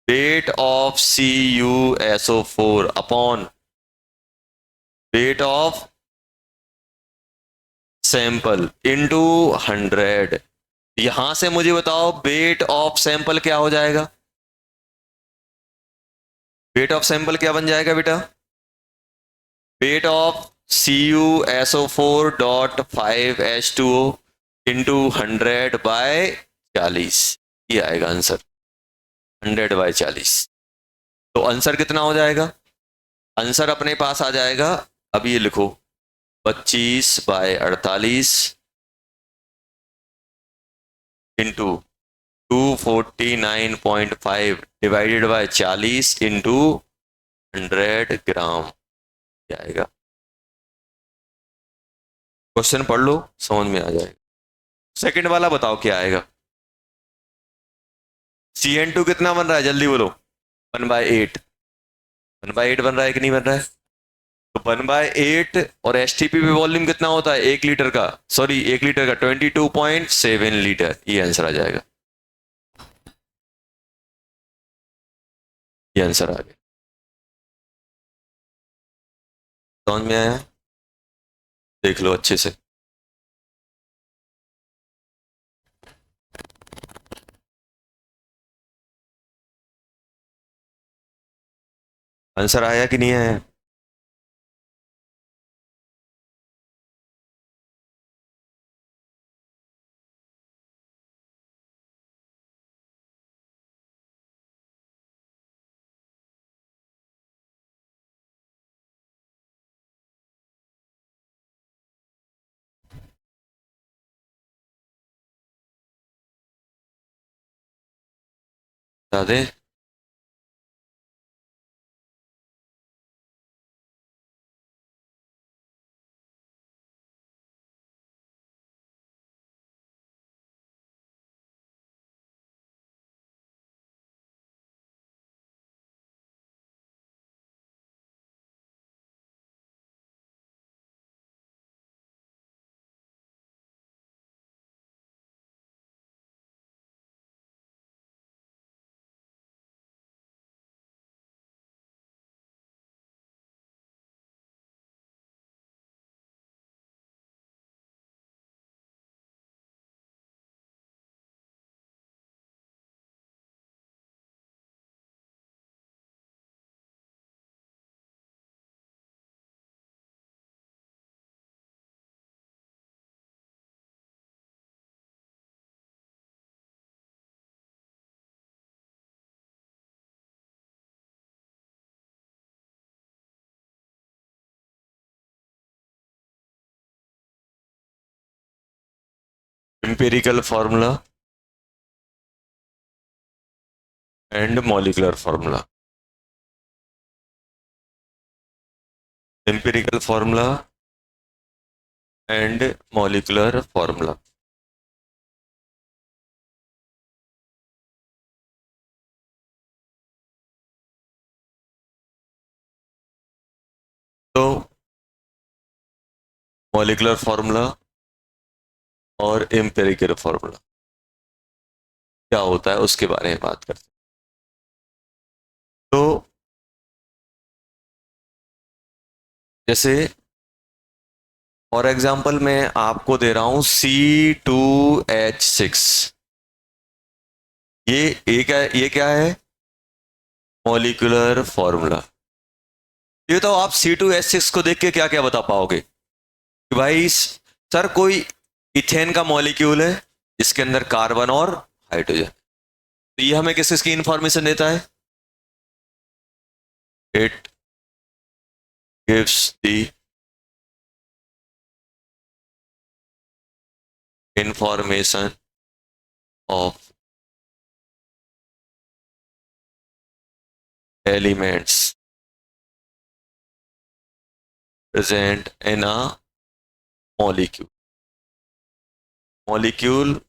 weight of CuSO4 upon weight of sample into 100। यहां से मुझे बताओ वेट ऑफ सैंपल क्या हो जाएगा, वेट ऑफ सैंपल क्या बन जाएगा बेटा, वेट ऑफ CuSO4.5H2O इंटू 100/40, ये आएगा आंसर 100/40। तो आंसर कितना हो जाएगा, आंसर अपने पास आ जाएगा, अब ये लिखो 25/48 इंटू 149.5 डिवाइडेड बाय 40 इंटू 100 ग्राम क्या आएगा? क्वेश्चन पढ़ लो, समझ में आ जाएगा। सेकंड वाला बताओ क्या आएगा? CN2 कितना बन रहा है, जल्दी बोलो। 1/8। 1/8 बन रहा है कि नहीं बन रहा है? तो 1/8 और STP पे वॉल्यूम कितना होता है 1 लीटर का, सॉरी 1 लीटर का 22.7 लीटर। ये आंसर आ जाएगा, ये आंसर आ गया। समझ में आया? देख लो अच्छे से। आंसर आया कि नहीं आया? बता दे। Empirical formula and molecular formula. Empirical formula and molecular formula. तो मॉलिक्यूलर फॉर्मूला और एम्पिरिकल फॉर्मूला क्या होता है उसके बारे में बात करते हैं। तो जैसे फॉर एग्जांपल मैं आपको दे रहा हूं C2H6, ये क्या है? Molecular formula. ये तो आप C2H6 को देख के क्या क्या बता पाओगे कि भाई सर कोई इथेन का मॉलिक्यूल है जिसके अंदर कार्बन और हाइड्रोजन। तो ये हमें किस किसकी इंफॉर्मेशन देता है? It gives the information of elements present in a molecule. Molecule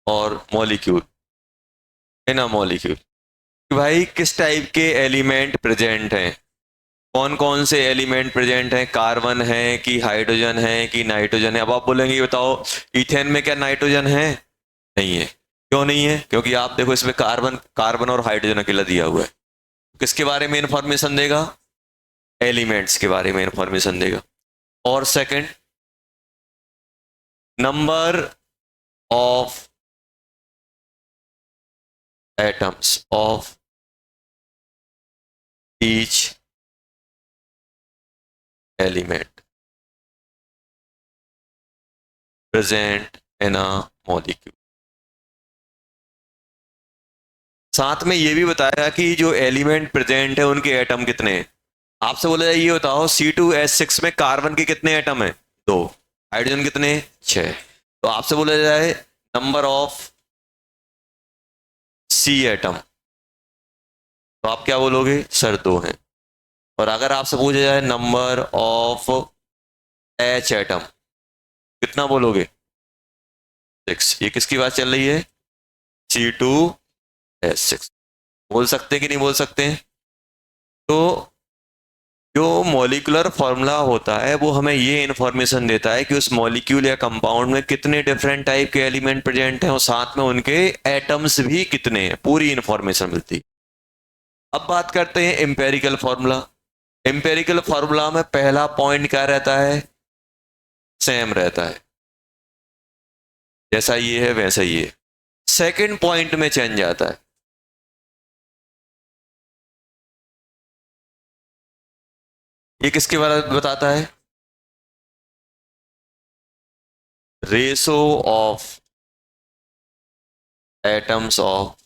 और मॉलिक्यूल इन अ मॉलिक्यूल कि भाई किस टाइप के एलिमेंट प्रेजेंट हैं, कौन कौन से एलिमेंट प्रेजेंट हैं, कार्बन है कि हाइड्रोजन है कि नाइट्रोजन है। अब आप बोलेंगे ये बताओ इथेन में क्या नाइट्रोजन है? नहीं है। क्यों नहीं है? क्योंकि आप देखो इसमें कार्बन कार्बन और हाइड्रोजन अकेला दिया हुआ है। किसके बारे में इंफॉर्मेशन देगा? एलिमेंट्स के बारे में इंफॉर्मेशन देगा। और second, number of atoms of each element present in a molecule. साथ में ये भी बताया कि जो एलिमेंट प्रेजेंट है उनके एटम कितने हैं। आपसे बोला जाए ये बताओ C2H6 में कार्बन के कितने एटम है? 2। हाइड्रोजन कितने? 6। तो आपसे बोला जाए नंबर ऑफ सी एटम, तो आप क्या बोलोगे सर 2 हैं। और अगर आपसे पूछा जाए नंबर ऑफ एच एटम, कितना बोलोगे 6। ये किसकी बात चल रही है, C2H6। बोल सकते हैं कि नहीं बोल सकते हैं। तो जो मॉलिक्यूलर फॉर्मूला होता है वो हमें ये इंफॉर्मेशन देता है कि उस मॉलिक्यूल या कंपाउंड में कितने डिफरेंट टाइप के एलिमेंट प्रेजेंट हैं और साथ में उनके एटम्स भी कितने हैं, पूरी इंफॉर्मेशन मिलती है। अब बात करते हैं एम्पेरिकल फार्मूला। एम्पेरिकल फार्मूला में पहला पॉइंट क्या रहता है, सेम रहता है, जैसा ये है वैसा ही है। सेकंड पॉइंट में चेंज आता है। ये किसके बारे में बताता है, ratio of atoms of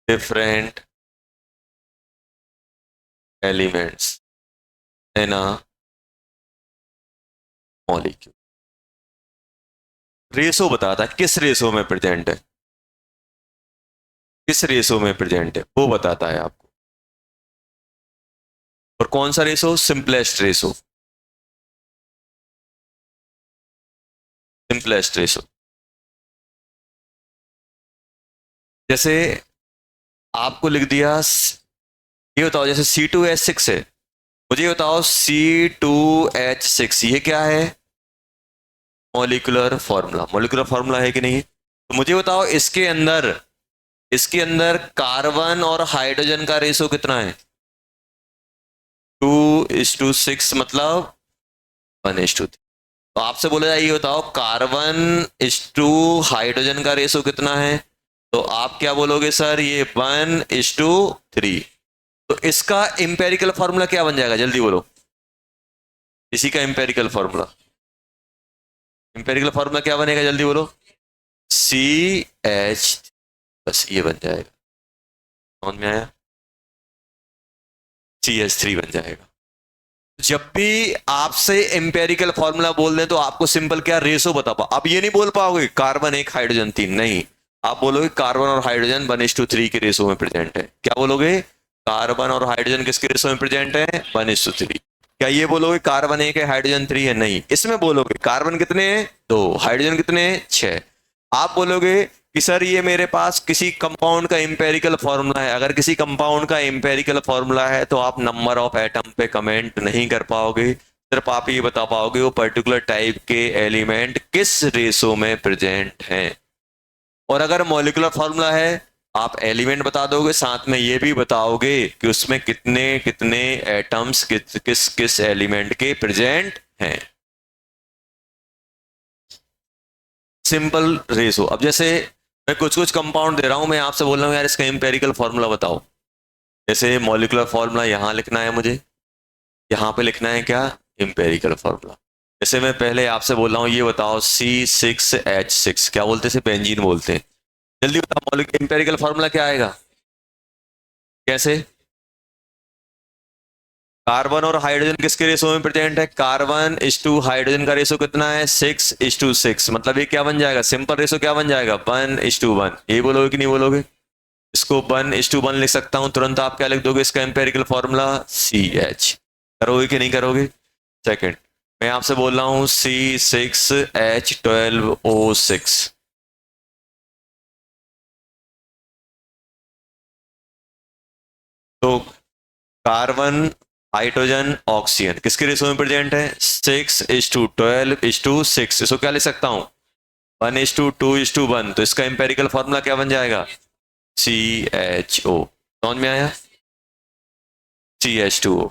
different elements in a molecule. Ratio बताता है किस रेशो में प्रेजेंट है, किस रेशो में प्रेजेंट है वो बताता है आपको। और कौन सा ratio, simplest ratio, simplest ratio. जैसे आपको लिख दिया, ये बताओ जैसे C2H6 है, मुझे ये बताओ C2H6 ये क्या है, मॉलिक्यूलर फार्मूला। मॉलिक्यूलर फार्मूला है कि नहीं, तो मुझे बताओ इसके अंदर कार्बन और हाइड्रोजन का रेशो कितना है, 2:6 मतलब 1:3। तो आपसे बोला जाए ये बताओ कार्बन इस टू हाइड्रोजन का रेशो कितना है, तो आप क्या बोलोगे सर, ये 1:3। तो इसका इंपेरिकल फॉर्मूला क्या बन जाएगा, जल्दी बोलो, इसी का इंपेरिकल फॉर्मूला, इंपेरिकल फॉर्मूला क्या बनेगा जल्दी बोलो, CH, बस ये बन जाएगा, समझ में आया, CH3 बन जाएगा। जब भी आपसे एम्पेरिकल फॉर्मूला बोल दें तो आपको सिंपल क्या रेशो बता पाओ। आप ये नहीं बोल पाओगे कार्बन 1 हाइड्रोजन 3, नहीं, आप बोलोगे कार्बन और हाइड्रोजन 1:3 के रेशो में प्रेजेंट है। क्या बोलोगे, कार्बन और हाइड्रोजन किसके रेशो में प्रेजेंट है, 1:3। क्या ये बोलोगे कार्बन 1 है हाइड्रोजन 3 है, नहीं, इसमें बोलोगे कार्बन कितने हैं 2, हाइड्रोजन कितने हैं 6। आप बोलोगे कि सर ये मेरे पास किसी कंपाउंड का इंपेरिकल फॉर्मूला है। अगर किसी कंपाउंड का इंपेरिकल फॉर्मूला है तो आप नंबर ऑफ एटम पे कमेंट नहीं कर पाओगे, सिर्फ आप ये बता पाओगे वो पर्टिकुलर टाइप के एलिमेंट किस रेशो में प्रेजेंट हैं। और अगर मॉलिक्यूलर फॉर्मूला है आप एलिमेंट बता दोगे, साथ में ये भी बताओगे कि उसमें कितने कितने एटम्स किस किस किस एलिमेंट के प्रेजेंट हैं। Simple ratio. अब जैसे मैं कुछ कुछ कंपाउंड दे रहा हूं, मैं आपसे बोल रहा हूं यार इसका इंपेरिकल फॉर्मूला बताओ। जैसे मॉलिक्यूलर फॉर्मूला यहां लिखना है मुझे, यहां पे लिखना है क्या, इंपेरिकल फॉर्मूला। जैसे मैं पहले आपसे बोल रहा हूं ये बताओ C6H6, क्या बोलते हैं, बेंजीन बोलते हैं। जल्दी बताओ मॉलिक्यूलर इंपेरिकल फॉर्मूला क्या आएगा, कैसे, कार्बन और हाइड्रोजन किसके रेशो में प्रेजेंट है, कार्बन इस टू हाइड्रोजन का रेशो कितना है 6:6, मतलब ये क्या बन जाएगा, सिंपल रेशो क्या बन जाएगा 1:1। ये बोलोगे कि नहीं बोलोगे, इसको 1:1 लिख सकता हूं तुरंत। आप क्या लिख दोगे इसका एम्पेरिकल फॉर्मूला CH, करोगे कि नहीं करोगे। सेकंड, मैं आपसे बोल रहा हूं C6H12O6, तो कार्बन हाइड्रोजन ऑक्सीजन किसके रेशो में प्रेजेंट है 6:12:6। इसको क्या लिख सकता हूं 1:2:1, तो इसका एम्पेरिकल फॉर्मूला क्या बन जाएगा CHO। समझ में आया, CH2O,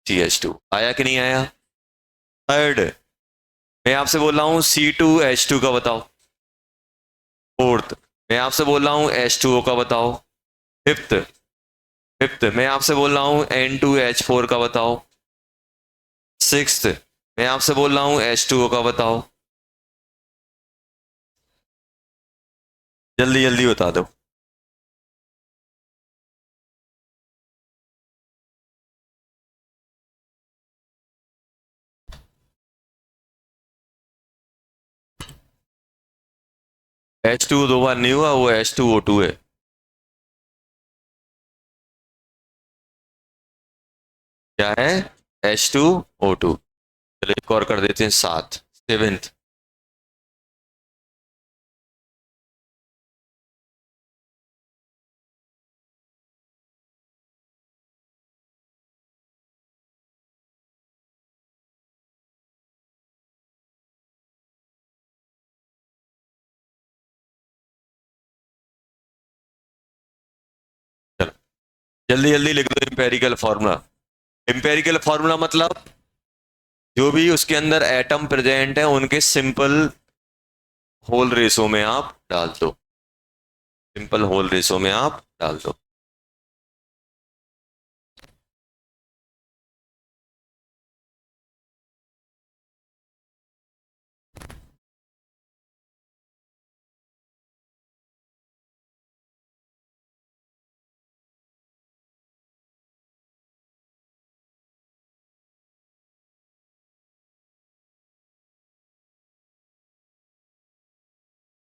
CH2 आया कि नहीं आया। थर्ड, मैं आपसे बोल रहा हूं C2H2 का बताओ। फोर्थ, मैं आपसे बोल रहा हूं H2O का बताओ। फिफ्थ, मैं आपसे बोल रहा हूं N2H4 का बताओ। सिक्स्थ, मैं आपसे बोल रहा हूं H2O का बताओ। जल्दी जल्दी बता दो। H2 दो बार नहीं हुआ, वो H2O2 है। क्या है? H2O2। चलो एक और कर देते हैं, 7, 7th। चलो जल्दी जल्दी लिख दो इंपेरिकल फॉर्मूला। इंपेरिकल फॉर्मूला मतलब जो भी उसके अंदर एटम प्रेजेंट है उनके सिंपल होल रेशो में आप डाल दो, सिंपल होल रेशो में आप डाल दो।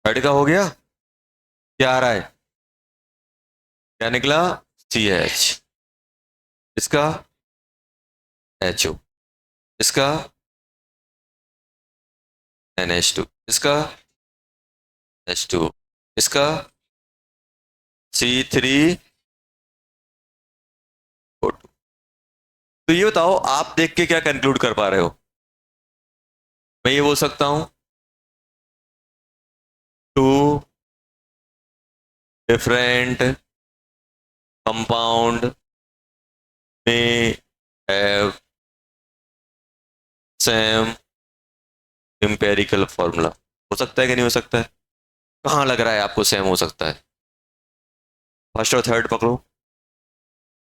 थर्ड का हो गया। क्या आ रहा है? क्या निकला? CH। इसका HO। इसका NH2। इसका H2। इसका C3O2। तो ये बताओ आप देख के क्या कंक्लूड कर पा रहे हो? मैं ये बोल सकता हूं टू डिफरेंट कंपाउंड में हैव सेम इंपेरिकल फॉर्मूला। हो सकता है कि नहीं हो सकता है? कहाँ लग रहा है आपको सेम हो सकता है? फर्स्ट और थर्ड पकड़ो।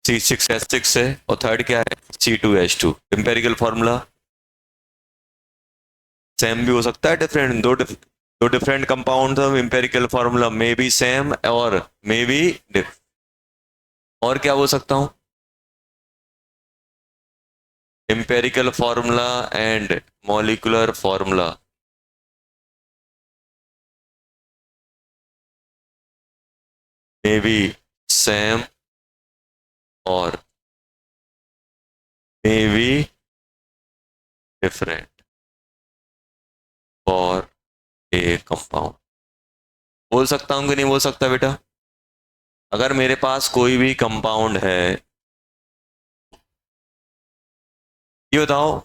C6H6 है और थर्ड क्या है? C2H2। इंपेरिकल फॉर्मूला सेम भी हो सकता है, डिफरेंट। दो different compound of empirical formula may be same और मे बी डिफ। और क्या बोल सकता हूं? empirical formula and molecular formula may be same or may be different for a compound। बोल सकता हूं कि नहीं बोल सकता बेटा? अगर मेरे पास कोई भी कंपाउंड है, ये बताओ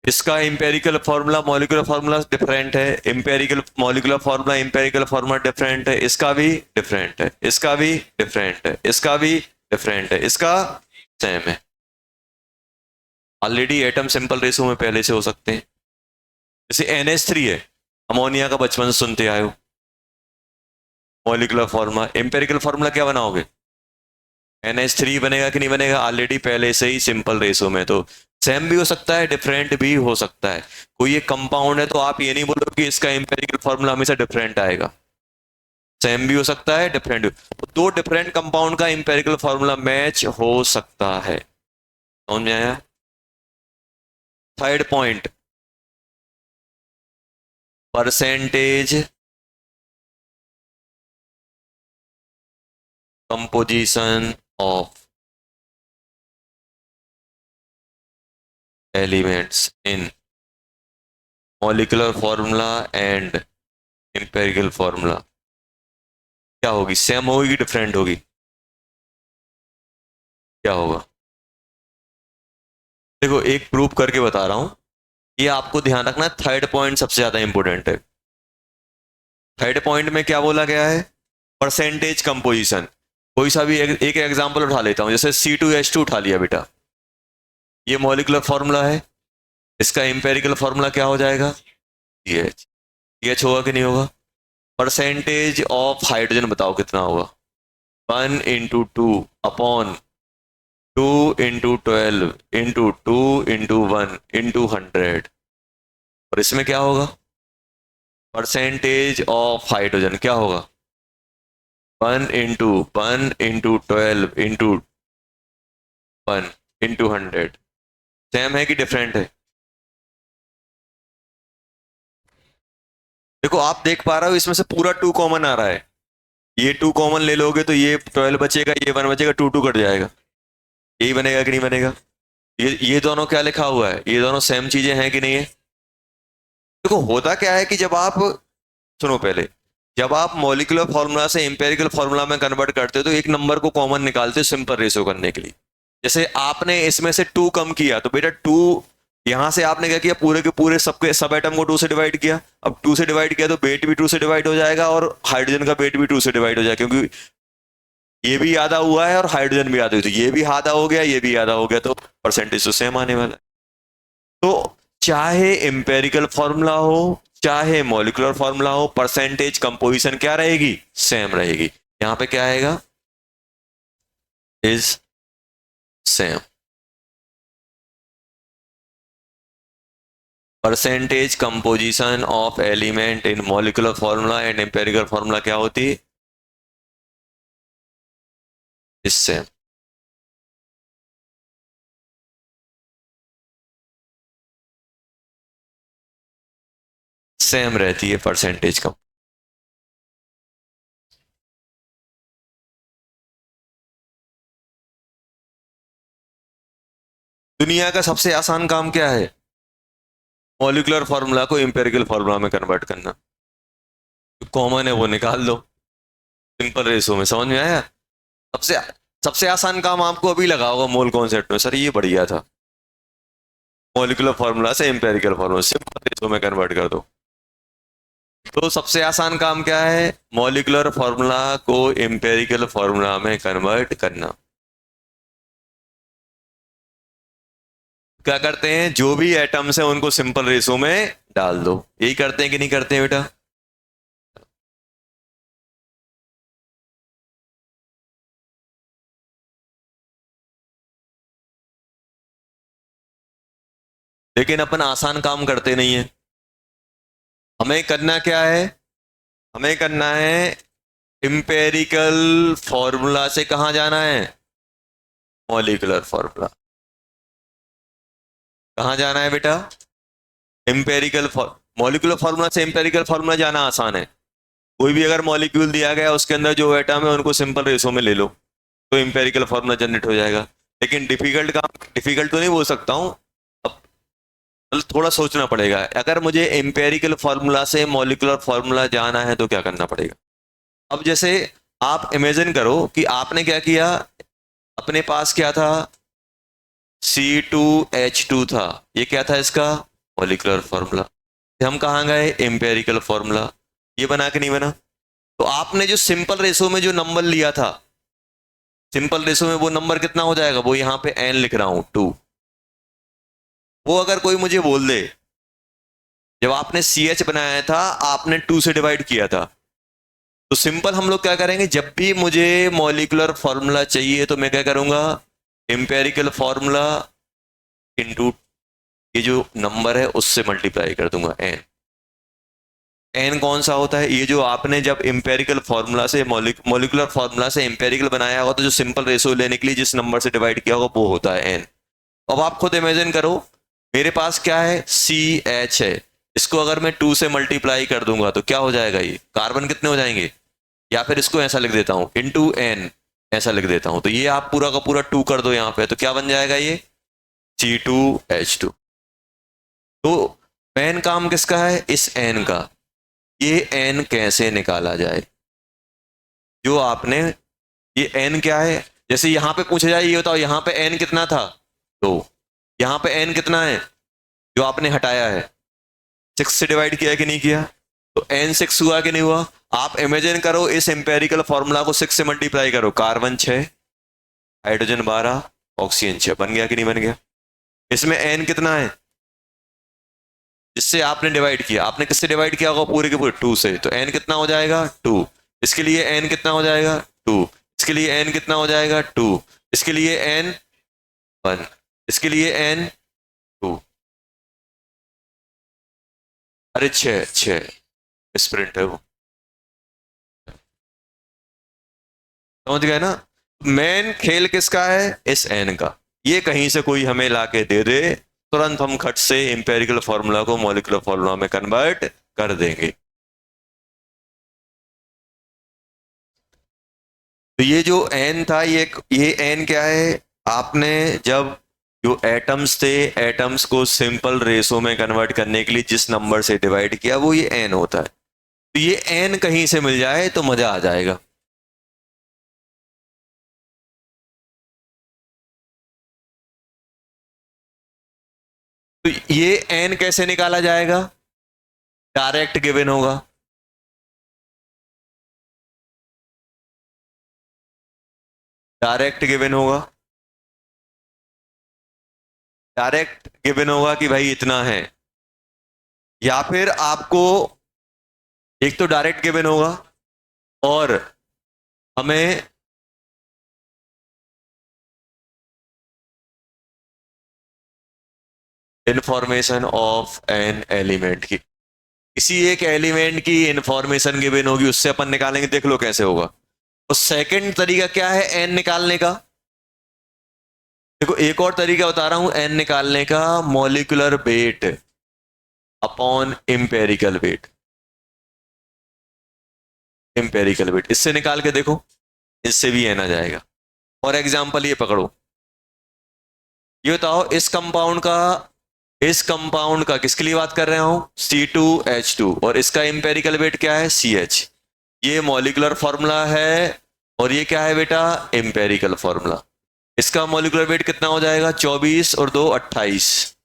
इसका empirical formula molecular formula different है, empirical molecular formula empirical formula different है, इसका भी डिफरेंट है, इसका भी डिफरेंट है, इसका भी डिफरेंट है, इसका सेम है। ऑलरेडी एटम सिंपल रेशो में पहले से हो सकते हैं। जैसे NH3 है, अमोनिया का बचपन से सुनते आए हो। मॉलिक्यूलर फार्मूला इंपेरिकल फार्मूला क्या बनाओगे? NH3 बनेगा कि नहीं बनेगा? ऑलरेडी पहले से ही सिंपल रेशो में। तो सेम भी हो सकता है, डिफरेंट भी हो सकता है। कोई एक कंपाउंड है तो आप ये नहीं बोलोगे कि इसका इंपेरिकल फार्मूला हमेशा डिफरेंट आएगा। सेम भी हो सकता है, डिफरेंट भी। तो दो डिफरेंट कंपाउंड का इंपेरिकल फार्मूला मैच हो सकता है। समझ में आया? Third point, percentage composition of elements in molecular formula and empirical formula क्या होगी? सेम होगी कि डिफरेंट होगी? क्या होगा? देखो एक प्रूव करके बता रहा हूं। ये आपको ध्यान रखना, थर्ड पॉइंट सबसे ज्यादा इंपॉर्टेंट है। थर्ड पॉइंट में क्या बोला गया है? Percentage composition. कोई सा भी एक एग्जांपल उठा लेता हूं, जैसे C2H2 उठा लिया बेटा। ये मॉलिक्यूलर फार्मूला है, इसका इंपेरिकल फार्मूला क्या हो जाएगा? CH। CH होगा कि नहीं होगा? परसेंटेज ऑफ हाइड्रोजन बताओ कितना होगा? 1 × 2 अपॉन 2 × 12 × 2 × 1 × 100। और इसमें क्या होगा? परसेंटेज ऑफ हाइड्रोजन क्या होगा? 1 × 1 × 12 × 1 × 100। सेम है कि डिफरेंट है? देखो आप देख पा रहे हो इसमें से पूरा 2 कॉमन आ रहा है, ये 2 कॉमन ले लोगे तो ये 12 बचेगा, ये 1 बचेगा, 2 2 कट जाएगा, यही बनेगा कि नहीं बनेगा? ये दोनों क्या लिखा हुआ है, ये दोनों सेम चीजें हैं कि नहीं है? देखो होता क्या है कि जब आप, सुनो पहले, जब आप मॉलिक्यूलर फॉर्मूला से एम्पेरिकल फॉर्मूला में कन्वर्ट करते हो तो एक नंबर को कॉमन निकालते हो सिंपल रेशियो करने के लिए। जैसे आपने इसमें से 2 कम किया तो बेटा 2, यहां से आपने क्या किया, पूरे के पूरे सबके सब एटम को 2 से डिवाइड किया। अब 2 से डिवाइड किया तो वेट भी 2 से डिवाइड हो जाएगा और हाइड्रोजन का वेट भी 2 से डिवाइड हो जाएगा, क्योंकि ये भी आधा हुआ है और हाइड्रोजन भी आधा हुआ, तो ये भी आधा हो गया, ये भी आधा हो गया, तो परसेंटेज तो सेम आने वाला है। तो चाहे एम्पेरिकल फॉर्मूला हो चाहे मॉलिक्यूलर फॉर्मूला हो, परसेंटेज कंपोजिशन क्या रहेगी, सेम रहेगी। यहां पे क्या आएगा, is same. Percentage composition of element in molecular formula and empirical formula क्या होती है, इज सेम। सेम रहती है परसेंटेज कम। दुनिया का सबसे आसान काम क्या है, मॉलिक्यूलर फॉर्मूला को एम्पेरिकल फॉर्मूला में कन्वर्ट करना। जो कॉमन है वो निकाल लो सिंपल रेशो में, समझ में आया? सबसे सबसे आसान काम आपको अभी लगा होगा मोल कॉन्सेप्ट में, सर ये बढ़िया था, मॉलिक्यूलर फॉर्मूला से एम्पेरिकल फॉर्मूला सिंपल रेशो में कन्वर्ट कर दो। तो सबसे आसान काम क्या है, मॉलिक्यूलर फॉर्मूला को एम्पेरिकल फॉर्मूला में कन्वर्ट करना। क्या करते हैं, जो भी एटम्स है उनको सिंपल रेशो में डाल दो, यही करते हैं कि नहीं करते हैं बेटा? लेकिन अपन आसान काम करते नहीं है। हमें करना क्या है, हमें करना है एम्पेरिकल फॉर्मूला से कहां जाना है, मॉलिक्यूलर फॉर्मूला। कहां जाना है बेटा, एम्पेरिकल मॉलिक्यूलर फॉर्मूला से एम्पेरिकल फॉर्मूला जाना आसान है। कोई भी अगर मॉलिक्यूल दिया गया उसके अंदर जो एटम है उनको सिंपल रेशो में ले लो तो एम्पेरिकल फॉर्मूला जनरेट हो जाएगा। लेकिन डिफिकल्ट काम, डिफिकल्ट तो नहीं बोल सकता हूं, अब मतलब थोड़ा सोचना पड़ेगा। अगर मुझे एम्पेरिकल फॉर्मूला से मॉलिक्यूलर फॉर्मूला जाना है तो क्या करना पड़ेगा। अब जैसे आप इमेजिन करो कि आपने क्या किया, अपने पास क्या था, C2H2 था, ये क्या था इसका मॉलिक्यूलर फॉर्मूला। हम कहाँ गए, एम्पेरिकल फॉर्मूला, ये बना के नहीं बना। तो आपने जो सिंपल रेशो में जो नंबर लिया था, सिंपल रेशो में वो नंबर कितना हो जाएगा, वो यहां पे n लिख रहा हूं 2। वो अगर कोई मुझे बोल दे जब आपने CH बनाया था आपने 2 से डिवाइड किया था, तो सिंपल हम लोग क्या करेंगे, जब भी मुझे मॉलिक्यूलर फॉर्मूला चाहिए तो मैं क्या करूंगा, एम्पेरिकल फॉर्मूला इनटू ये जो नंबर है उससे मल्टीप्लाई कर दूंगा n। n कौन सा होता है, ये जो आपने जब एम्पेरिकल फॉर्मूला से मॉलिक्यूलर फॉर्मूला से एम्पेरिकल बनाया होगा तो जो सिंपल रेशो लेने के लिए जिस नंबर से डिवाइड किया होगा वो होता है n। अब आप खुद इमेजिन करो, मेरे पास क्या है, CH है, इसको अगर मैं 2 से मल्टीप्लाई कर दूंगा तो क्या हो जाएगा, ये कार्बन कितने हो जाएंगे, या फिर इसको ऐसा लिख देता हूं इंटू n, ऐसा लिख देता हूं, तो ये आप पूरा का पूरा 2 कर दो यहां पे, तो क्या बन जाएगा ये C2H2। तो मेन काम किसका है, इस n का, ये n कैसे निकाला जाए। जो आपने, ये n क्या है, जैसे यहां पे पूछा जाए ये बताओ यहां पे n कितना था, तो यहां पे n कितना है जो आपने हटाया है, 6 से डिवाइड किया कि नहीं किया, तो n 6 हुआ कि नहीं हुआ। आप इमेजिन करो इस एम्पेरिकल फॉर्मूला को 6 से मल्टीप्लाई करो, कार्बन 6, हाइड्रोजन 12, ऑक्सीजन 6, बन गया कि नहीं बन गया। इसमें n कितना है, जिससे आपने डिवाइड किया, आपने किससे डिवाइड किया होगा, पूरे के पूरे 2 से, तो n कितना हो जाएगा 2, इसके लिए n कितना हो जाएगा 2, इसके लिए n कितना हो जाएगा 2, इसके लिए n 1, इसके लिए n 2, अरे 6 स्प्रिंट है वो, समझ गए ना। मेन खेल किसका है, इस n का, ये कहीं से कोई हमें लाके दे दे तुरंत हम खट से इंपेरिकल फॉर्मूला को मॉलिक्यूलर फॉर्मूला में कन्वर्ट कर देंगे। तो ये जो एन था, ये एन क्या है, आपने जब जो एटम्स थे, एटम्स को सिंपल रेशो में कन्वर्ट करने के लिए जिस नंबर से डिवाइड किया वो ये एन होता है। तो ये एन कहीं से मिल जाए तो मजा आ जाएगा। तो ये एन कैसे निकाला जाएगा, डायरेक्ट गिवन होगा। डायरेक्ट गिवन होगा, डायरेक्ट गिवन होगा कि भाई इतना है। या फिर आपको, एक तो डायरेक्ट गिवन होगा और हमें इंफॉर्मेशन ऑफ एन एलिमेंट की, किसी एक एलिमेंट की इंफॉर्मेशन गिवन होगी, उससे अपन निकालेंगे। देख लो कैसे होगा। और सेकंड तरीका क्या है एन निकालने का, देखो एक और तरीका बता रहा हूं एन निकालने का, molecular weight upon empirical weight. Empirical weight इससे निकाल के देखो, इससे भी एन आ जाएगा। और एग्जांपल ये पकड़ो, ये बताओ इस कंपाउंड का किसके लिए बात कर रहे हूं, C2H2, और इसका इंपेरिकल वेट क्या है, CH। ये मॉलिक्यूलर फॉर्मूला है और ये क्या है बेटा, इंपेरिकल फॉर्मूला। इसका मॉलिक्यूलर वेट कितना हो जाएगा, 24 और 2 28,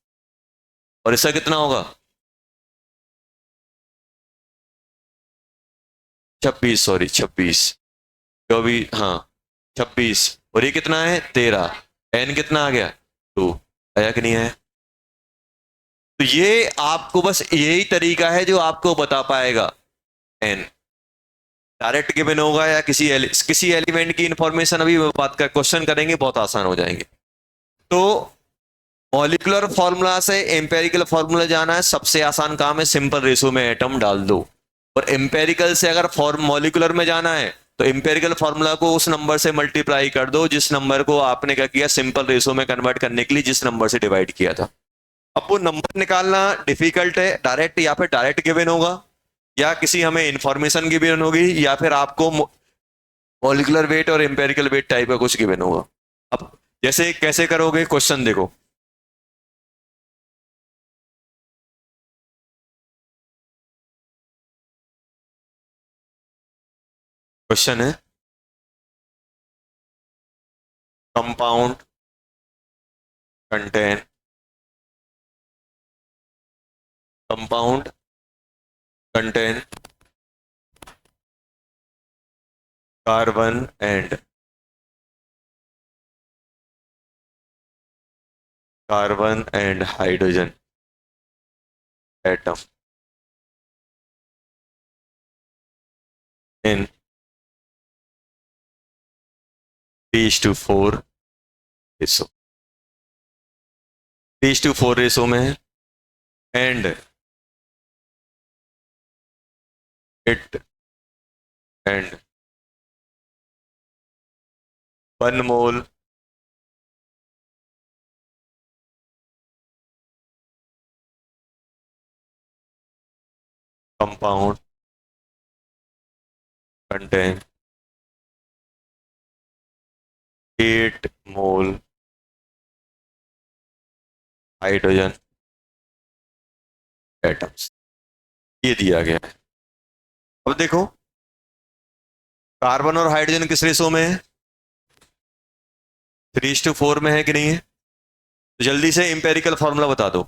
और इसका कितना होगा 26, सॉरी 26, 24, हाँ 26, और ये कितना है 13। एन कितना आ गया 2, आया कि नहीं है। तो ये आपको बस यही तरीका है जो आपको बता पाएगा एन। डायरेक्ट गिवन होगा या किसी एलिमेंट की इंफॉर्मेशन, अभी बात कर क्वेश्चन करेंगे बहुत आसान हो जाएंगे। तो मॉलिक्यूलर फॉर्मूला से एम्पेरिकल फॉर्मूला जाना है, सबसे आसान काम है, सिंपल रेशो में एटम डाल दो। और एम्पेरिकल से अगर फॉर्म मॉलिक्यूलर में जाना है तो एम्पेरिकल फॉर्मूला को उस नंबर से मल्टीप्लाई कर दो जिस नंबर को आपने क्या किया, सिंपल रेशो में कन्वर्ट करने के लिए जिस नंबर से डिवाइड किया था। अब वो नंबर निकालना डिफिकल्ट है, डायरेक्ट या फिर डायरेक्ट गिवन होगा, या किसी हमें इंफॉर्मेशन गिवन होगी, या फिर आपको मॉलिक्यूलर वेट और एम्पेरिकल वेट टाइप का कुछ गिवन होगा। अब जैसे कैसे करोगे, क्वेश्चन देखो। क्वेश्चन है compound contain compound contain carbon and hydrogen atom in 3:4 ratio, 3:4 ratio में है, and it and 1 mole compound contain 8 mole hydrogen atoms, ये दिया गया है। अब देखो कार्बन और हाइड्रोजन किस रेशो में है, 3:4 में है कि नहीं है। तो जल्दी से इंपेरिकल फॉर्मूला बता दो।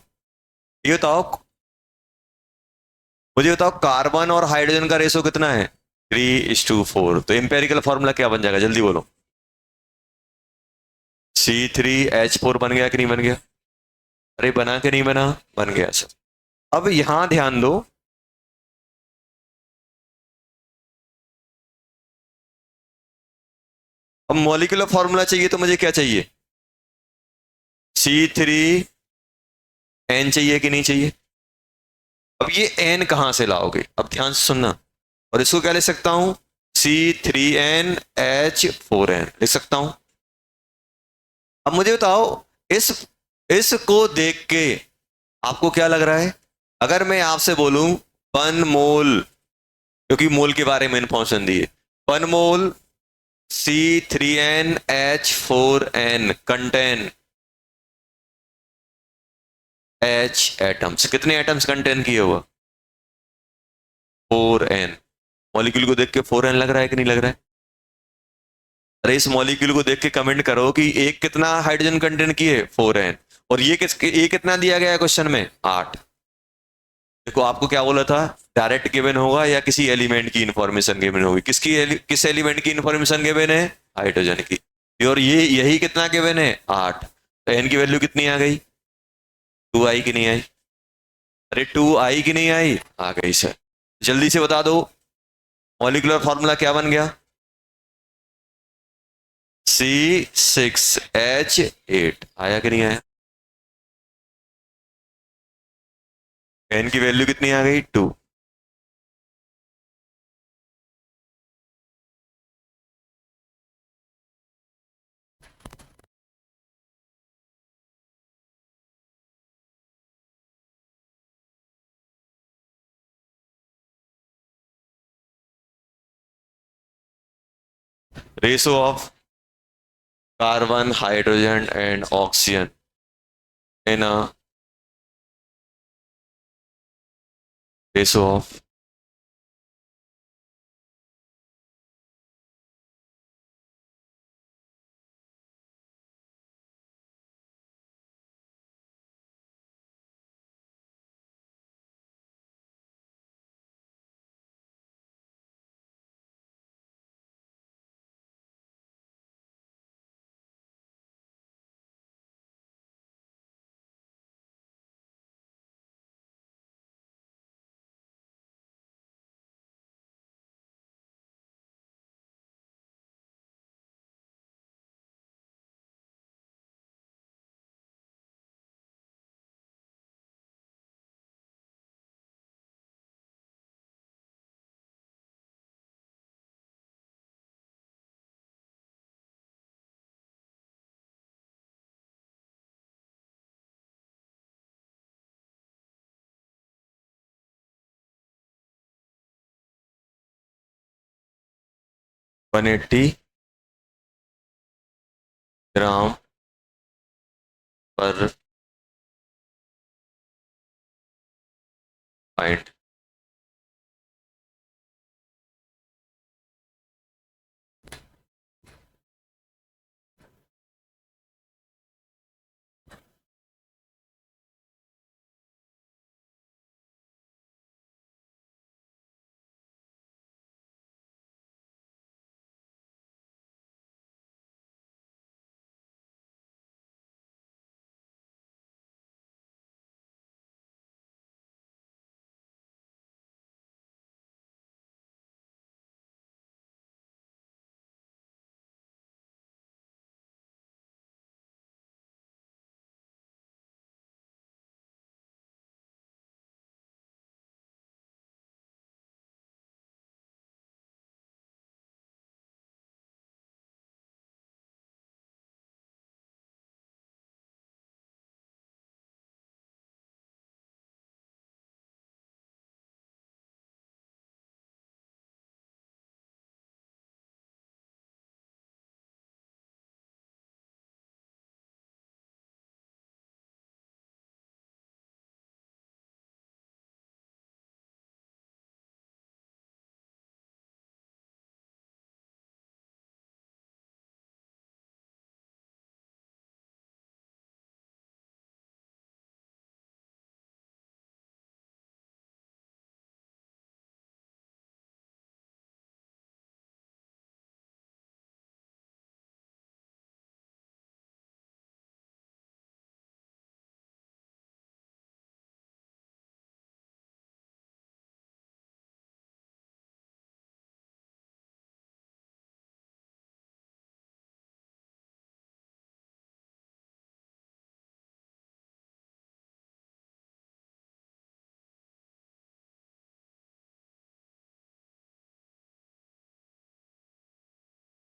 ये बताओ, मुझे बताओ कार्बन और हाइड्रोजन का रेशो कितना है, 3:4। तो इंपेरिकल फॉर्मूला क्या बन जाएगा, जल्दी बोलो। C3H4 बन गया कि नहीं बन गया, अरे बना कि नहीं बना, बन गया सर। अब यहां ध्यान दो, अब मॉलिक्यूलर फॉर्मूला चाहिए तो मुझे क्या चाहिए, C3N चाहिए कि नहीं चाहिए। अब ये N कहां से लाओगे, अब ध्यान से सुनना। और इसको क्या लिख सकता हूं, C3NH4N लिख सकता हूं। अब मुझे बताओ इस इसको देख के आपको क्या लग रहा है, अगर मैं आपसे बोलूं 1 मोल, क्योंकि मोल के बारे में इन्फॉर्मेशन दी है, 1 मोल C3NH4n कंटेन H एटम्स। कितने एटम्स कंटेन किए हुआ? 4n। मॉलिक्यूल को देख के 4n लग रहा है कि नहीं लग रहा है? अरे इस मॉलिक्यूल को देख के कमेंट करो कि एक कितना हाइड्रोजन कंटेन किए, 4n। और ये कितना दिया गया है क्वेश्चन में? 8। देखो आपको क्या बोला था, डायरेक्ट गिवन होगा या किसी एलिमेंट की इंफॉर्मेशन गिवन होगी। किस एलिमेंट की इंफॉर्मेशन गिवन है? हाइड्रोजन की। और ये यही कितना गिवन है? 8। तो एन की वैल्यू कितनी आ गई? 2 आई कि नहीं आई? अरे 2 आई कि नहीं आई? आ गई सर। जल्दी से बता दो, मॉलिक्यूलर फॉर्मूला क्या बन गया? C6H8। आया कि नहीं आया? एन की वैल्यू कितनी आ गई? 2। Ratio of carbon, hydrogen and oxygen in a ratio of one 180 ग्राम पर पॉइंट।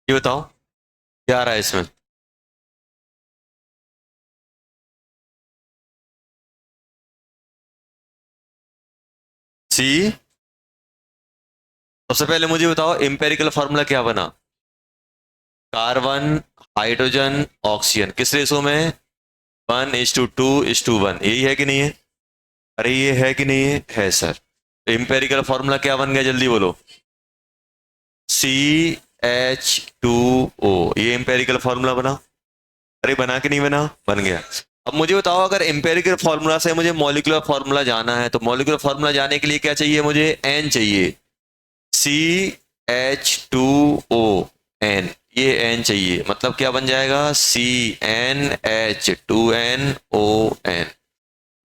ये बताओ क्या आ रहा है इसमें? सी। सबसे पहले मुझे बताओ, इंपेरिकल फार्मूला क्या बना? कार्बन, हाइड्रोजन, ऑक्सीजन किस रेशो में है? 1:2:1, यही है कि नहीं है? अरे ये है कि नहीं है सर। इंपेरिकल फॉर्मूला क्या बन गया, जल्दी बोलो। CH2O, ये इंपेरिकल फॉर्मूला बना? अरे बना कि नहीं बना? बन गया। अब मुझे बताओ, अगर इंपेरिकल फॉर्मूला से मुझे मॉलिक्यूलर फॉर्मूला जाना है, तो मॉलिक्यूलर फॉर्मूला जाने के लिए क्या चाहिए मुझे? N चाहिए। CH2O N, ये N चाहिए, मतलब क्या बन जाएगा? CnH2nON।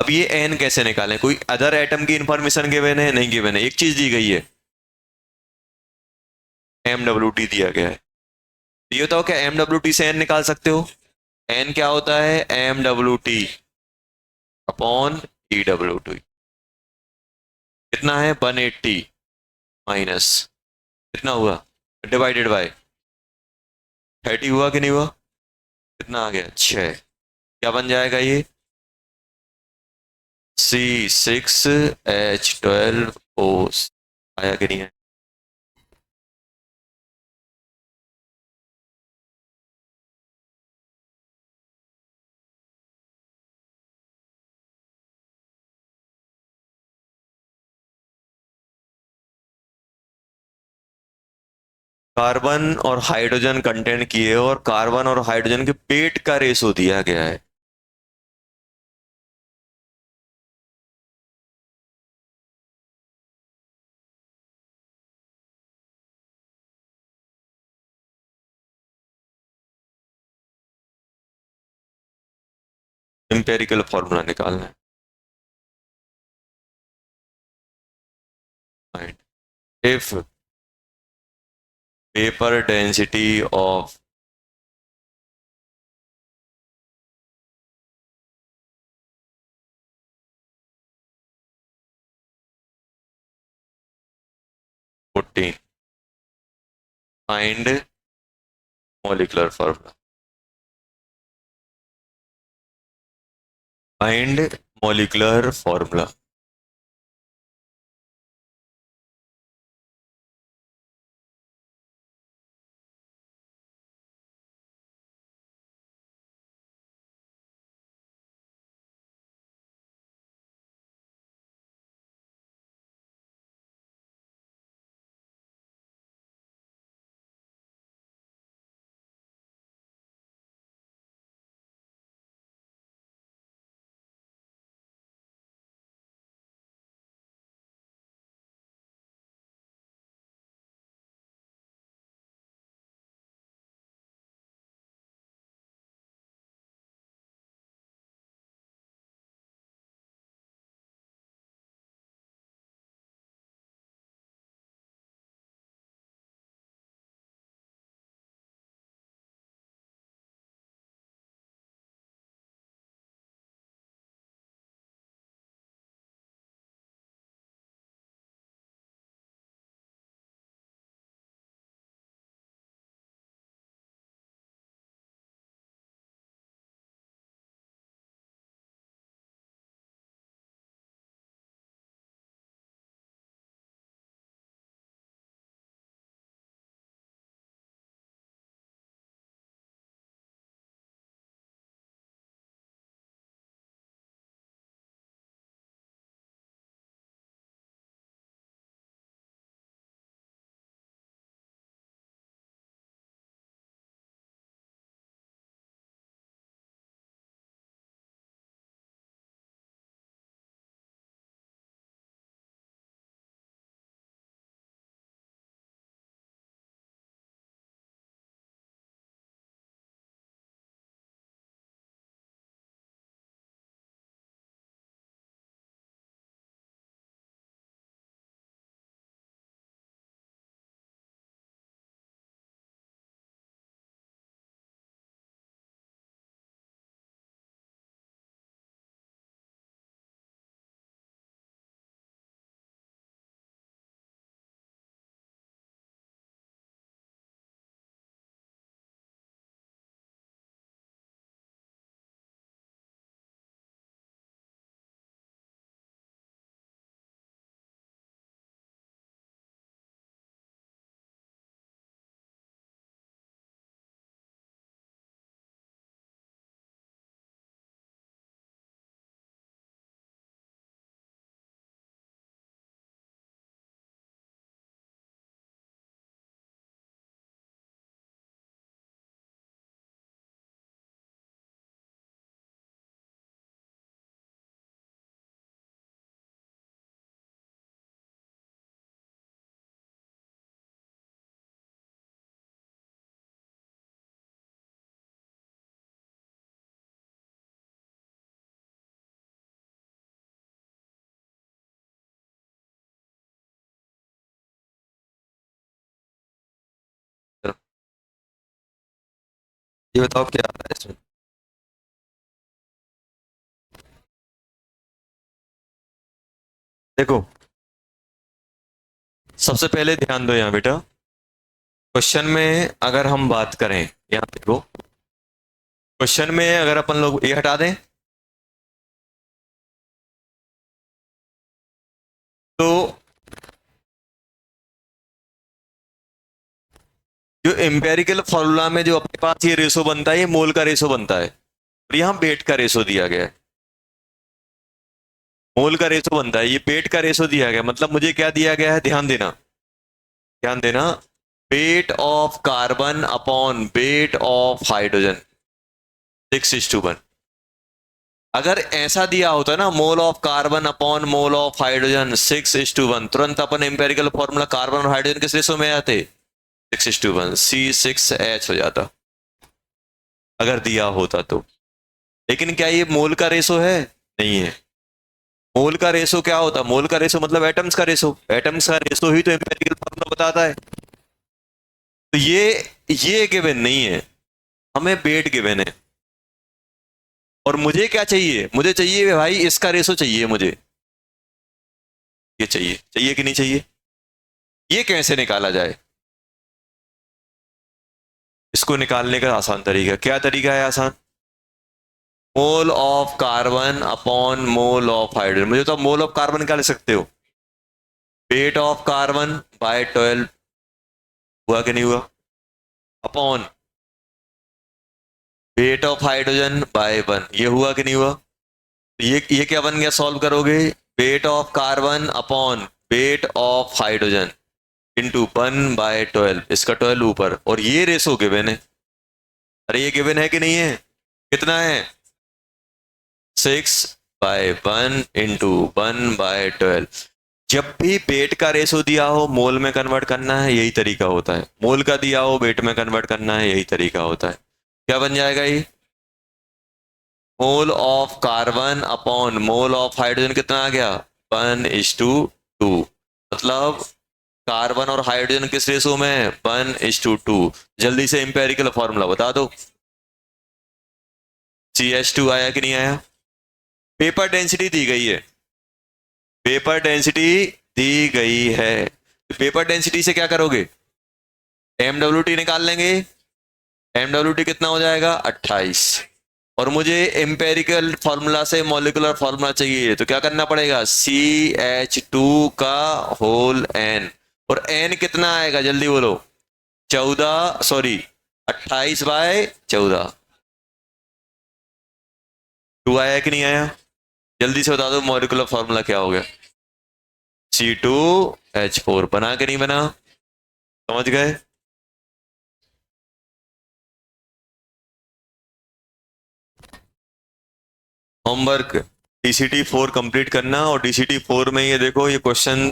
अब ये N कैसे निकालें? कोई अदर एटम की इंफॉर्मेशन गिवन है? नहीं गिवन है, एक चीज दी गई है, MWT दिया गया है। ये बताओ, क्या MWT से N निकाल सकते हो? N क्या होता है? MWT upon EWT। कितना है? 180 माइनस कितना हुआ, डिवाइडेड बाय 30 हुआ कि नहीं हुआ? कितना आ गया? 6। क्या बन जाएगा ये? C6H12O। आया कि नहीं है? कार्बन और हाइड्रोजन कंटेंट किए और कार्बन और हाइड्रोजन के पेट का रेशो दिया गया है। इंपेरिकल फॉर्मूला निकालना है। If paper density of protein, find molecular formula. Find molecular formula. ये बताओ क्या आ रहा है इसमें। देखो, सबसे पहले ध्यान दो यहाँ बेटा, क्वेश्चन में अगर हम बात करें, यहाँ देखो, क्वेश्चन में अगर अपन लोग ये हटा दें तो जो एम्पेरिकल फॉर्मूला में जो अपने पास ये रेशो बनता है, ये मोल का रेशो बनता है, और यहाँ वेट का रेशो दिया गया है। मोल का रेशो बनता है, ये वेट का रेशो दिया गया, मतलब मुझे क्या दिया गया है, ध्यान देना, ध्यान देना, weight of carbon upon weight of hydrogen 6:1। अगर ऐसा दिया होता ना, मोल of carbon upon mole of hydrogen 6:1, तुरंत अपन एम्पेरिकल फॉर्मूला कार्बन और हाइड्रोजन किस रेशो में आते, 6:1, C6H हो जाता, अगर दिया होता तो। लेकिन क्या ये मोल का रेशो है, नहीं है। मोल का रेशो क्या होता, मोल का रेशो मतलब एटम्स का रेशो, एटम्स का रेशो ही तो एम्पेरिकल फॉर्मूला बताता है। तो ये गिवन नहीं है, हमें वेट गिवन है। और मुझे क्या चाहिए, मुझे चाहिए भाई इसका रेशो चाहिए मुझे, ये चाहिए, चाहिए कि नहीं चाहिए। ये कैसे निकाला जाए, इसको निकालने का आसान तरीका, क्या तरीका है आसान, मोल of carbon upon mole of hydrogen. मुझे तो मोल ऑफ कार्बन निकाल सकते हो, वेट ऑफ कार्बन बाय 12, हुआ कि नहीं हुआ, upon weight of hydrogen bye 1, ये हुआ कि नहीं हुआ। तो ये क्या बन गया, सॉल्व करोगे, weight of carbon upon weight of hydrogen into 1/12, इसका 12 ऊपर, और ये रेशो गिवन है। अरे ये गिवन है कि नहीं है, कितना है, 6/1 इंटू 1/12। जब भी वेट का रेशो दिया हो मोल में कन्वर्ट करना है, यही तरीका होता है, मोल का दिया हो वेट में कन्वर्ट करना है, यही तरीका होता है। क्या बन जाएगा ये, मोल of carbon upon mole of hydrogen कितना आ गया, 1:2, मतलब कार्बन और हाइड्रोजन किस रेशो में है, 1:2। जल्दी से इंपेरिकल फॉर्मूला बता दो, CH2 आया कि नहीं आया। पेपर डेंसिटी दी गई है, पेपर डेंसिटी दी गई है, पेपर डेंसिटी से क्या करोगे, MWT निकाल लेंगे, MWT कितना हो जाएगा 28, और मुझे एम्पेरिकल फॉर्मूला से मॉलिक्यूलर फॉर्मूला चाहिए, तो क्या करना पड़ेगा, CH2 का होल n, और n कितना आएगा जल्दी बोलो, 14, सॉरी 28/14, 2 आया कि नहीं आया, जल्दी से बता दो मॉलिक्यूलर फॉर्मूला क्या हो गया, C2H4, बना के नहीं बना, समझ गए। होमवर्क DCT4 कंप्लीट करना, और DCT4 में ये देखो, ये क्वेश्चन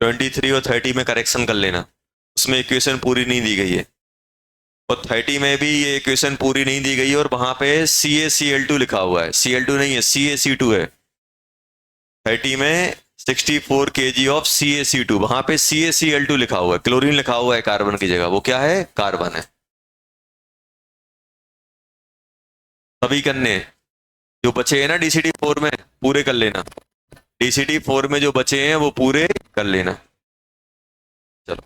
23 और 30 में करेक्शन कर लेना, उसमें इक्वेशन पूरी नहीं दी गई है, और 30 में भी ये इक्वेशन पूरी नहीं दी गई है, और वहां पे CaCl2 लिखा हुआ है, Cl2 नहीं है, CaC2 है। 30 में 64 kg ऑफ CaC2, वहां पे CaCl2 लिखा हुआ है, क्लोरीन लिखा हुआ है कार्बन की जगह, वो क्या है, कार्बन है। सभी करने, जो बचे हैं ना DCT4 में, पूरे कर लेना, DCT4 में जो बचे हैं वो पूरे कर लेना। चलो।